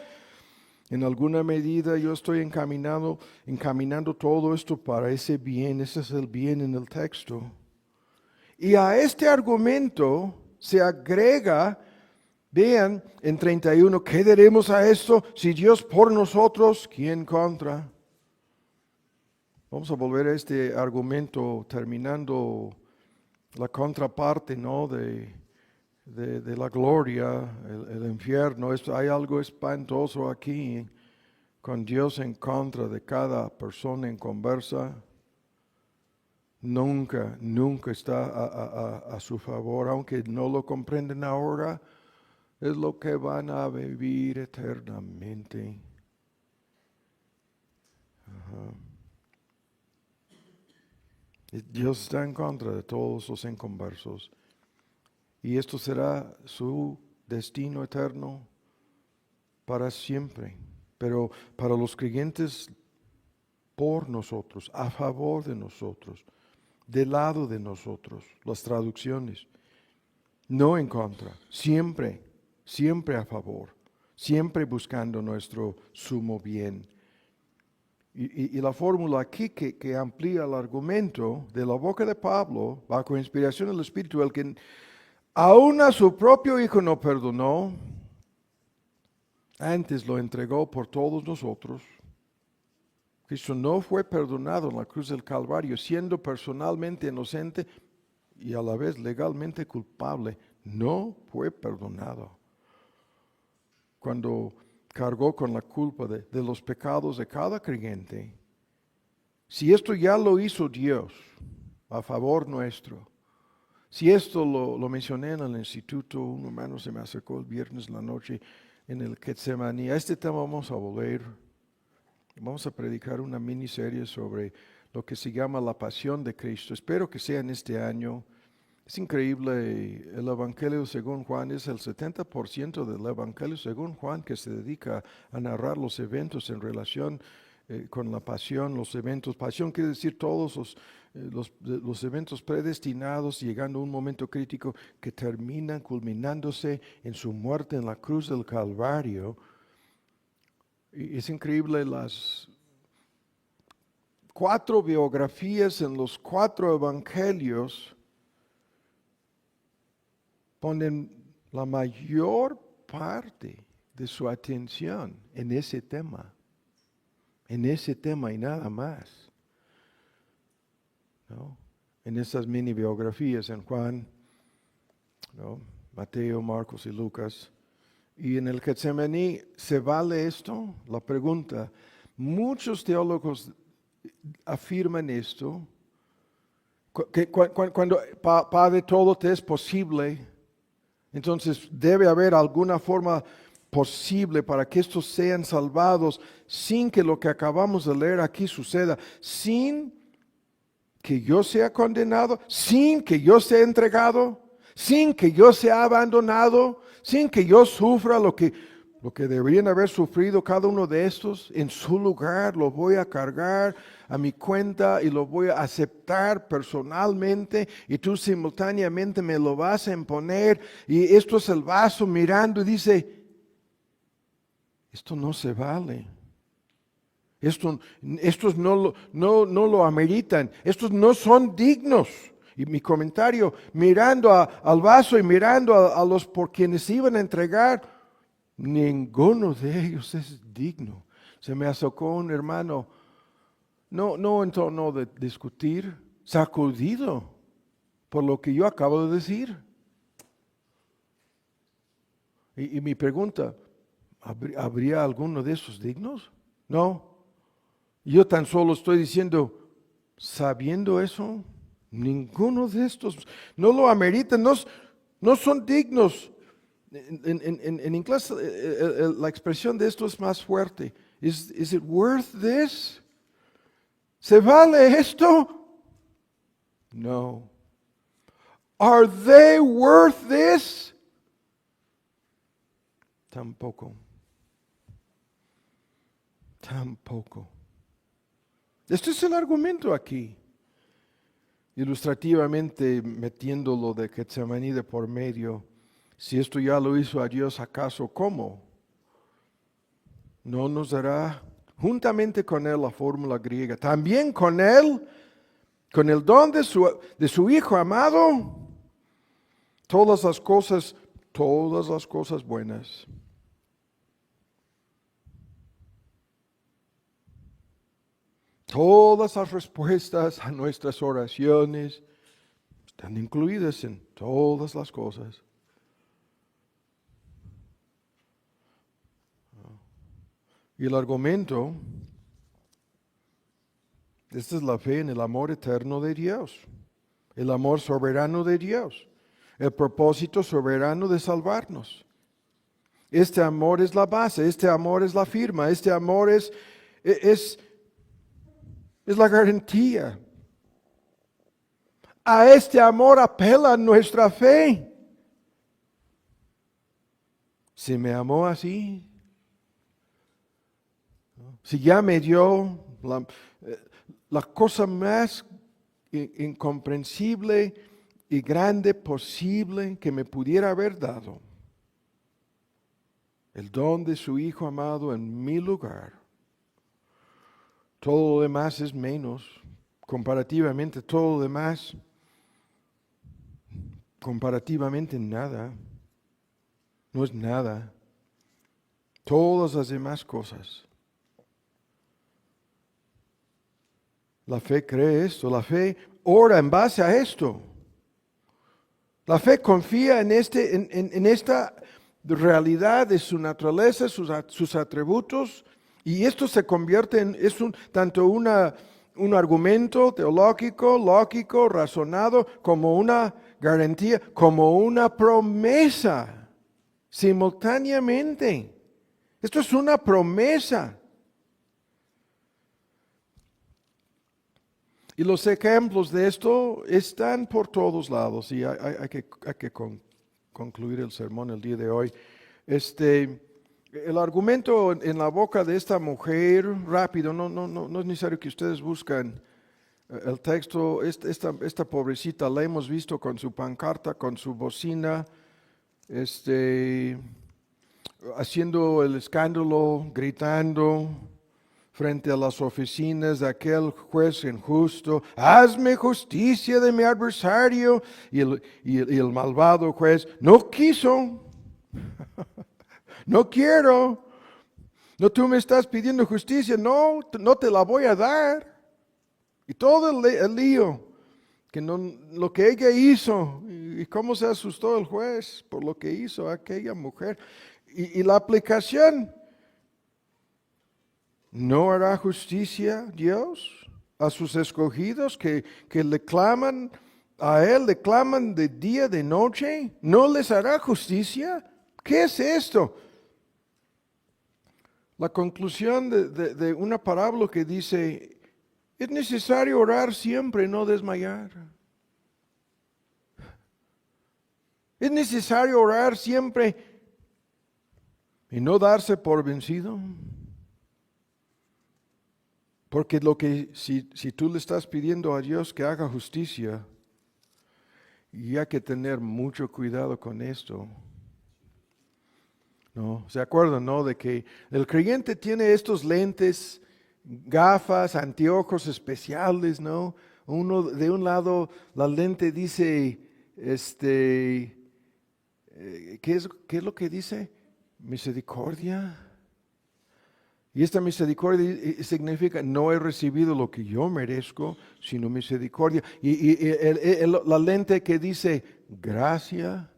en alguna medida yo estoy encaminando todo esto para ese bien. Ese es el bien en el texto. Y a este argumento se agrega Vean en 31, ¿qué diremos a esto? Si Dios por nosotros, ¿quién contra? Vamos a volver a este argumento terminando la contraparte, ¿no? de la gloria, el infierno. Hay algo espantoso aquí, con Dios en contra de cada persona en conversa. Nunca está a su favor, aunque no lo comprenden ahora, es lo que van a vivir eternamente. Dios está en contra de todos los inconversos. Y esto será su destino eterno para siempre. Pero para los creyentes, por nosotros, a favor de nosotros, del lado de nosotros, las traducciones, no en contra, siempre a favor, siempre buscando nuestro sumo bien. Y la fórmula aquí que amplía el argumento de la boca de Pablo, bajo inspiración del Espíritu, el que aún a su propio Hijo no perdonó, antes lo entregó por todos nosotros. Cristo no fue perdonado en la cruz del Calvario, siendo personalmente inocente y a la vez legalmente culpable. No fue perdonado. Cuando cargó con la culpa de los pecados de cada creyente, si esto ya lo hizo Dios a favor nuestro, si esto lo mencioné en el instituto, un hermano se me acercó el viernes en la noche en el Getsemaní. A este tema vamos a volver. Vamos a predicar una miniserie sobre lo que se llama la pasión de Cristo. Espero que sea en este año. Es increíble, el Evangelio según Juan es el 70% del Evangelio según Juan que se dedica a narrar los eventos en relación con la pasión, los eventos. Pasión quiere decir todos los eventos predestinados, llegando a un momento crítico que terminan culminándose en su muerte en la cruz del Calvario. Y es increíble las 4 biografías en los 4 evangelios ponen la mayor parte de su atención en ese tema y nada más, ¿no? En esas mini biografías en Juan, ¿no? Mateo, Marcos y Lucas. Y en el Getsemaní, ¿se vale esto? La pregunta. Muchos teólogos afirman esto, que cuando Padre, todo te es posible, entonces debe haber alguna forma posible para que estos sean salvados sin que lo que acabamos de leer aquí suceda, sin que yo sea condenado, sin que yo sea entregado, sin que yo sea abandonado, sin que yo sufra lo que deberían haber sufrido cada uno de estos. En su lugar lo voy a cargar a mi cuenta y lo voy a aceptar personalmente, y tú simultáneamente me lo vas a imponer. Y esto es el vaso mirando y dice, esto no se vale. Estos no lo ameritan. Estos no son dignos. Y mi comentario, mirando al vaso y mirando a los por quienes iban a entregar, ninguno de ellos es digno. Se me acercó un hermano, no en tono de discutir, sacudido por lo que yo acabo de decir. Y mi pregunta, ¿habría alguno de esos dignos? No. Yo tan solo estoy diciendo, sabiendo eso, ninguno de estos no lo ameritan, no son dignos. En inglés la expresión de esto es más fuerte. Is it worth this? ¿Se vale esto? No. Are they worth this? Tampoco. Este es el argumento aquí. Ilustrativamente, metiéndolo de Getsemaní de por medio. Si esto ya lo hizo a Dios, ¿acaso cómo? ¿No nos dará juntamente con Él la fórmula griega? También con Él, con el don de su Hijo amado, todas las cosas todas las cosas buenas. Todas las respuestas a nuestras oraciones están incluidas en todas las cosas. Y el argumento, esta es la fe en el amor eterno de Dios, el amor soberano de Dios, el propósito soberano de salvarnos. Este amor es la base, este amor es la firma, este amor es la garantía. A este amor apela nuestra fe. Si me amó así, si ya me dio la cosa más incomprensible y grande posible que me pudiera haber dado, el don de su Hijo amado en mi lugar, todo lo demás es menos, comparativamente todo lo demás, comparativamente nada, no es nada, todas las demás cosas. La fe cree esto, la fe ora en base a esto. La fe confía en esta realidad de su naturaleza, sus atributos, y esto se convierte en tanto un argumento teológico, lógico, razonado, como una garantía, como una promesa, simultáneamente. Esto es una promesa. Y los ejemplos de esto están por todos lados, y hay que concluir el sermón el día de hoy. El argumento en la boca de esta mujer, rápido, no es necesario que ustedes busquen el texto. Esta pobrecita la hemos visto con su pancarta, con su bocina, haciendo el escándalo, gritando frente a las oficinas de aquel juez injusto: hazme justicia de mi adversario. Y el malvado juez no quiso. No quiero. No, tú me estás pidiendo justicia, no te la voy a dar. Y todo el lío, lo que ella hizo, y cómo se asustó el juez por lo que hizo aquella mujer. Y la aplicación: ¿no hará justicia Dios a sus escogidos que le claman a Él, le claman de día, de noche? ¿No les hará justicia? ¿Qué es esto? La conclusión de una parábola que dice: es necesario orar siempre, no desmayar. Es necesario orar siempre y no darse por vencido. Porque si tú le estás pidiendo a Dios que haga justicia, y hay que tener mucho cuidado con esto. ¿No? ¿Se acuerdan, no? De que el creyente tiene estos lentes, gafas, anteojos especiales, ¿no? Uno de un lado, la lente dice, ¿qué es lo que dice? Misericordia. Y esta misericordia significa: no he recibido lo que yo merezco, sino misericordia. Y la lente que dice gracia.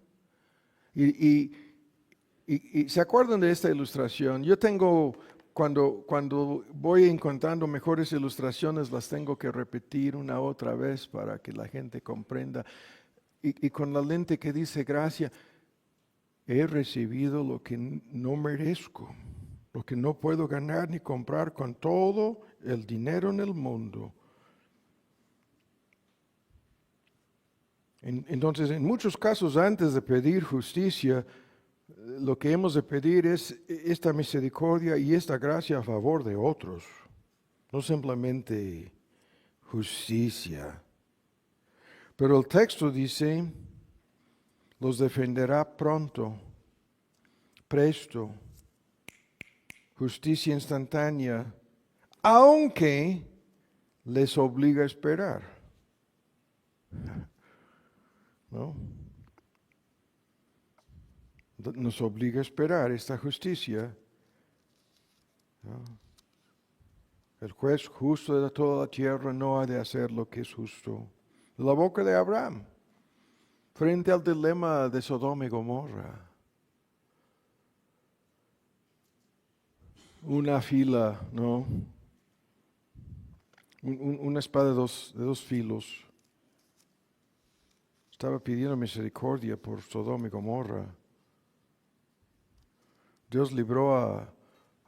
Y ¿se acuerdan de esta ilustración? Yo tengo, cuando voy encontrando mejores ilustraciones, las tengo que repetir una otra vez para que la gente comprenda. Y con la lente que dice gracia, he recibido lo que no merezco, lo que no puedo ganar ni comprar con todo el dinero en el mundo. Entonces, en muchos casos, antes de pedir justicia, lo que hemos de pedir es esta misericordia y esta gracia a favor de otros, no simplemente justicia. Pero el texto dice: los defenderá pronto, presto, justicia instantánea, aunque les obliga a esperar. ¿No? nos obliga a esperar esta justicia. ¿No? El juez justo de toda la tierra no ha de hacer lo que es justo. De la boca de Abraham, frente al dilema de Sodoma y Gomorra. Una fila, ¿no? Una espada de dos filos. Estaba pidiendo misericordia por Sodoma y Gomorra. Dios libró a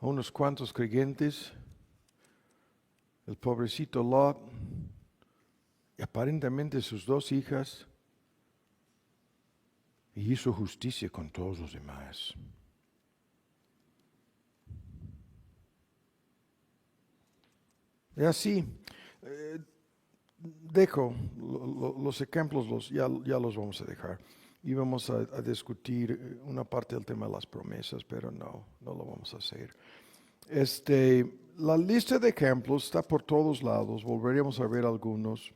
unos cuantos creyentes, el pobrecito Lot, y aparentemente sus dos hijas, y hizo justicia con todos los demás. Y así, dejo los ejemplos, ya los vamos a dejar. Y vamos a discutir una parte del tema de las promesas, pero no lo vamos a hacer. La lista de ejemplos está por todos lados, volveremos a ver algunos.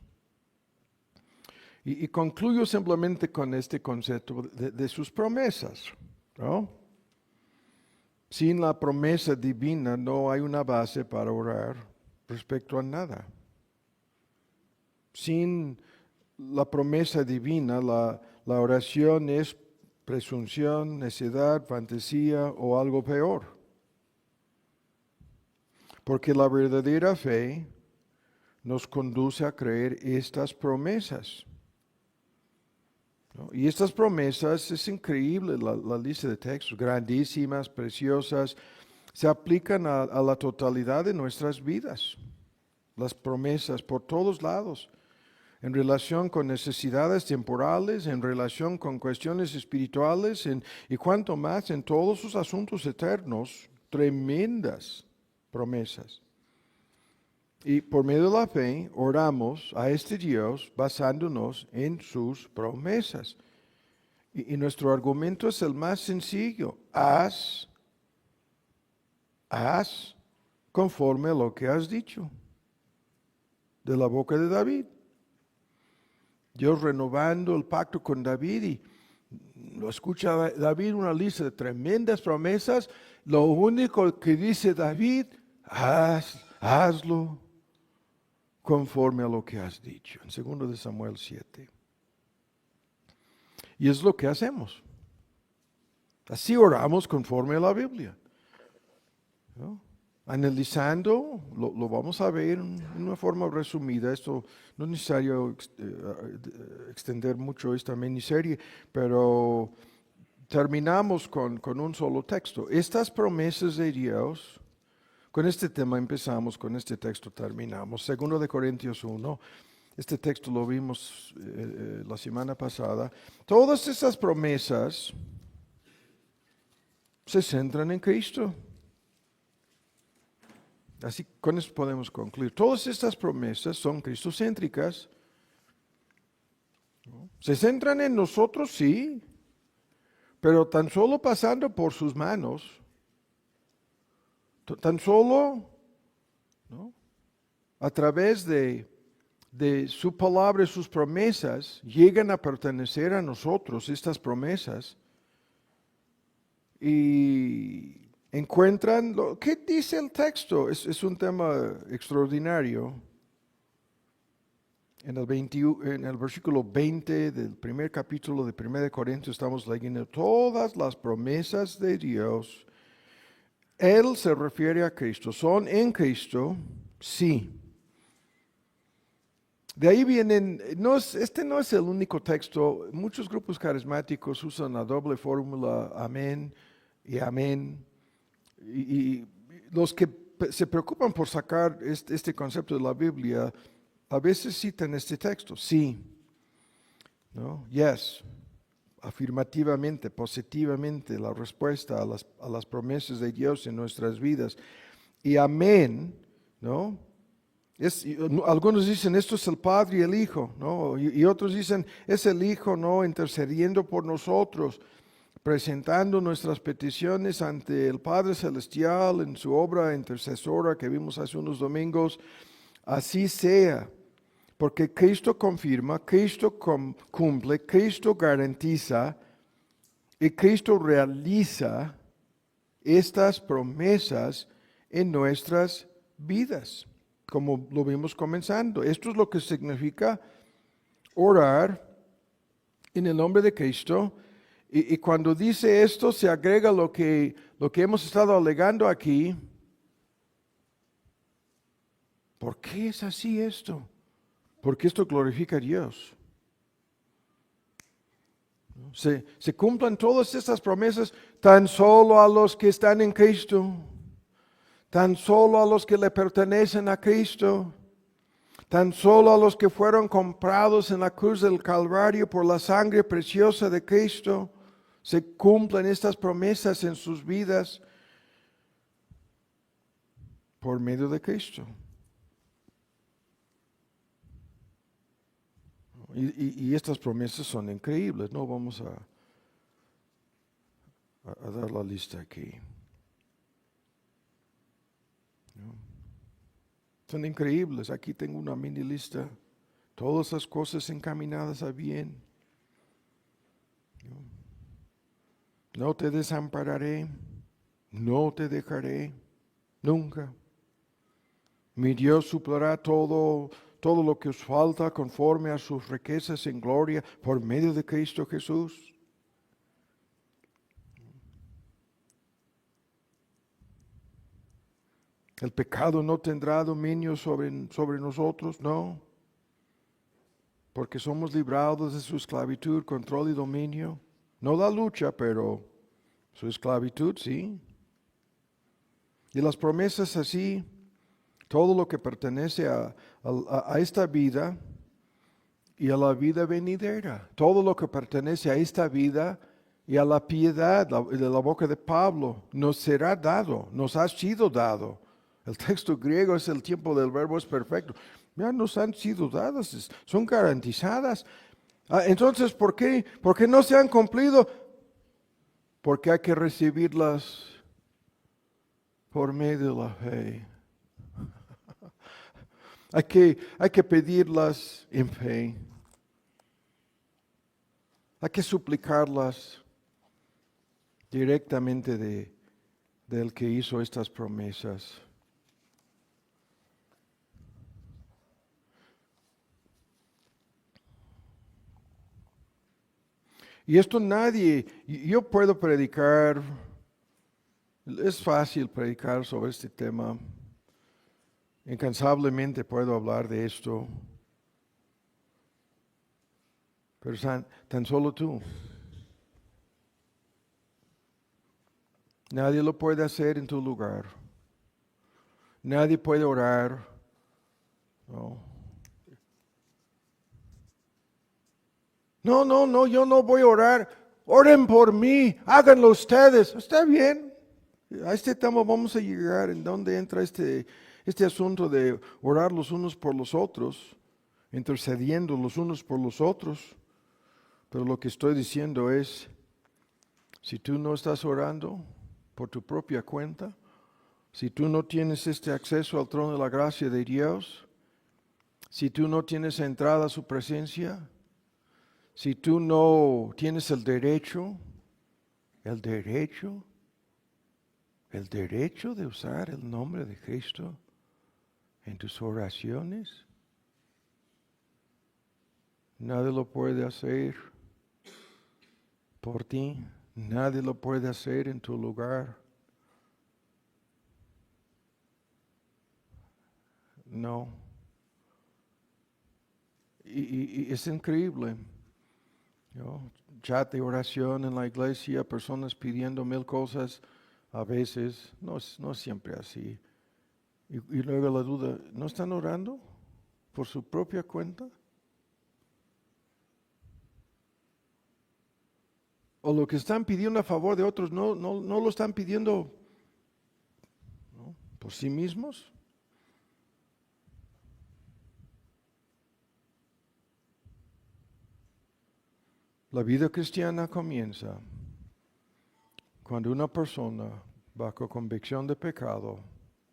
Y concluyo simplemente con este concepto de sus promesas, ¿no? Sin la promesa divina no hay una base para orar respecto a nada. Sin la promesa divina, la oración es presunción, necedad, fantasía o algo peor. Porque la verdadera fe nos conduce a creer estas promesas. ¿No? Y estas promesas, es increíble la lista de textos, grandísimas, preciosas, se aplican a la totalidad de nuestras vidas. Las promesas por todos lados, en relación con necesidades temporales, en relación con cuestiones espirituales, y cuanto más en todos sus asuntos eternos, tremendas promesas. Y por medio de la fe oramos a este Dios basándonos en sus promesas. Y nuestro argumento es el más sencillo. Haz conforme a lo que has dicho. De la boca de David. Dios renovando el pacto con David, y lo escucha David, una lista de tremendas promesas. Lo único que dice David, hazlo conforme a lo que has dicho. En 2 de Samuel 7. Y es lo que hacemos. Así oramos conforme a la Biblia. ¿No? Analizando, lo vamos a ver en una forma resumida. Esto no es necesario extender mucho esta miniserie, pero terminamos con un solo texto. Estas promesas de Dios, con este tema empezamos, con este texto terminamos. 2 de Corintios 1, este texto lo vimos la semana pasada. Todas estas promesas se centran en Cristo. Así con eso podemos concluir. Todas estas promesas son cristocéntricas. Se centran en nosotros, sí, pero tan solo pasando por sus manos, tan solo, ¿no?, a través de su palabra y sus promesas, llegan a pertenecer a nosotros estas promesas. Y encuentran ¿qué dice el texto? Es un tema extraordinario. En el versículo 20 del primer capítulo de 1 Corintios estamos leyendo todas las promesas de Dios. Él se refiere a Cristo. ¿Son en Cristo? Sí. De ahí vienen, este no es el único texto. Muchos grupos carismáticos usan la doble fórmula amén y amén. Y los que se preocupan por sacar este concepto de la Biblia, a veces citan este texto. Sí. ¿No? Yes. Afirmativamente, positivamente, la respuesta a las promesas de Dios en nuestras vidas. Y amén, ¿no? Algunos dicen, esto es el Padre y el Hijo, ¿no? Y otros dicen, es el Hijo, ¿no?, intercediendo por nosotros, presentando nuestras peticiones ante el Padre Celestial en su obra intercesora que vimos hace unos domingos. Así sea, porque Cristo confirma, Cristo cumple, Cristo garantiza, Y Cristo realiza estas promesas en nuestras vidas, como lo vimos comenzando. Esto es lo que significa orar en el nombre de Cristo. Y cuando dice esto, se agrega lo que hemos estado alegando aquí. ¿Por qué es así esto? Porque esto glorifica a Dios. Se cumplan todas estas promesas tan solo a los que están en Cristo, tan solo a los que le pertenecen a Cristo, tan solo a los que fueron comprados en la cruz del Calvario por la sangre preciosa de Cristo. Se cumplen estas promesas en sus vidas por medio de Cristo. Y estas promesas son increíbles. No vamos a dar la lista aquí. ¿No? Son increíbles. Aquí tengo una mini lista. Todas las cosas encaminadas a bien. No te desampararé. No te dejaré. Nunca. Mi Dios suplirá todo lo que os falta conforme a sus riquezas en gloria por medio de Cristo Jesús. El pecado no tendrá dominio sobre nosotros, no. Porque somos librados de su esclavitud, control y dominio. No la lucha, pero su esclavitud, sí. Y las promesas así, todo lo que pertenece a esta vida y a la vida venidera, todo lo que pertenece a esta vida y a la piedad de la boca de Pablo, nos será dado, nos ha sido dado. El texto griego es el tiempo del verbo es perfecto. Ya nos han sido dadas, son garantizadas. Entonces, ¿por qué no se han cumplido? Porque hay que recibirlas por medio de la fe. Hay que pedirlas en fe. Hay que suplicarlas directamente del que hizo estas promesas. Y esto yo puedo predicar, es fácil predicar sobre este tema. Incansablemente puedo hablar de esto. Pero tan solo tú. Nadie lo puede hacer en tu lugar. Nadie puede orar. No, yo no voy a orar. Oren por mí, háganlo ustedes. Está bien. A este tema vamos a llegar. ¿En dónde entra este asunto de orar los unos por los otros? Intercediendo los unos por los otros. Pero lo que estoy diciendo es, si tú no estás orando por tu propia cuenta, si tú no tienes este acceso al trono de la gracia de Dios, si tú no tienes entrada a su presencia, si tú no tienes el derecho de usar el nombre de Cristo en tus oraciones, nadie lo puede hacer por ti, nadie lo puede hacer en tu lugar. No. Y es increíble. Chat de oración en la iglesia, personas pidiendo mil cosas, a veces, no es siempre así. Y luego la duda, ¿no están orando por su propia cuenta? O lo que están pidiendo a favor de otros, no lo están pidiendo, ¿no?, por sí mismos. La vida cristiana comienza cuando una persona, bajo convicción de pecado,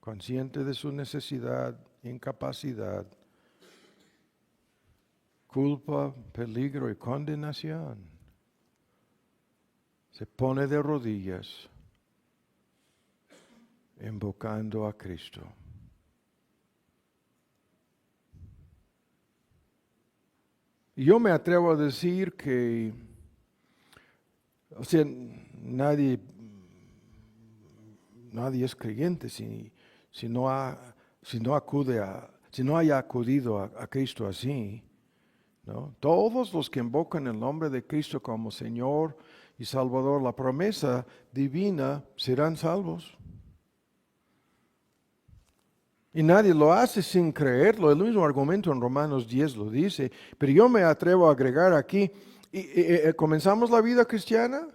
consciente de su necesidad, incapacidad, culpa, peligro y condenación, se pone de rodillas invocando a Cristo. Y yo me atrevo a decir que, o sea, nadie es creyente si no haya acudido a Cristo así, ¿no? Todos los que invocan el nombre de Cristo como Señor y Salvador, la promesa divina, serán salvos. Y nadie lo hace sin creerlo. El mismo argumento en Romanos 10 lo dice. Pero yo me atrevo a agregar aquí, ¿comenzamos la vida cristiana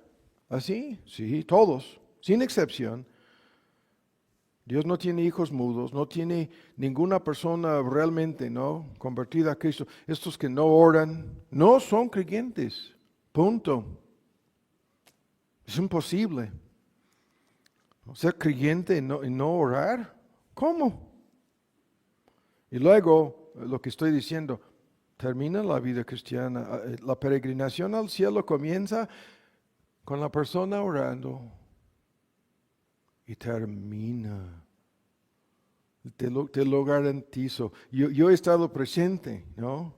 así? Sí, todos, sin excepción. Dios no tiene hijos mudos, no tiene ninguna persona realmente, ¿no?, convertida a Cristo. Estos que no oran, no son creyentes. Punto. Es imposible. Ser creyente y no orar, ¿cómo? Y luego, lo que estoy diciendo, termina la vida cristiana. La peregrinación al cielo comienza con la persona orando y termina. Te lo garantizo. Yo he estado presente, ¿no?,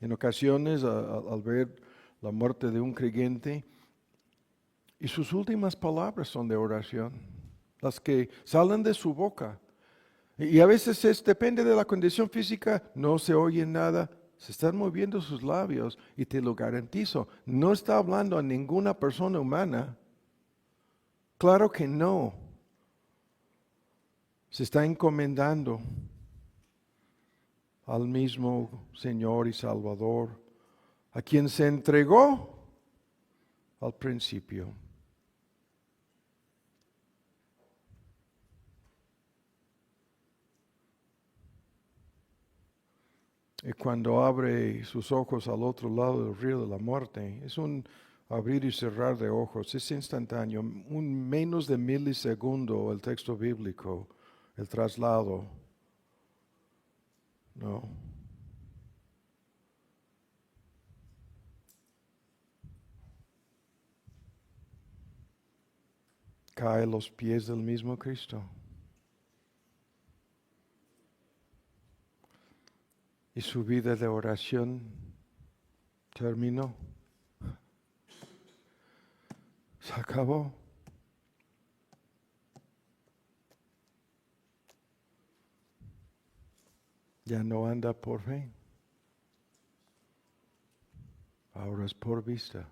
en ocasiones al ver la muerte de un creyente, y sus últimas palabras son de oración, las que salen de su boca. Y a veces depende de la condición física, no se oye nada, se están moviendo sus labios, y te lo garantizo, no está hablando a ninguna persona humana. Claro que no. Se está encomendando al mismo Señor y Salvador, a quien se entregó al principio. Y cuando abre sus ojos al otro lado del río de la muerte, es un abrir y cerrar de ojos, es instantáneo, un menos de milisegundo el texto bíblico, el traslado. No. Cae a los pies del mismo Cristo. Y su vida de oración terminó. Se acabó. Ya no anda por fe. Ahora es por vista.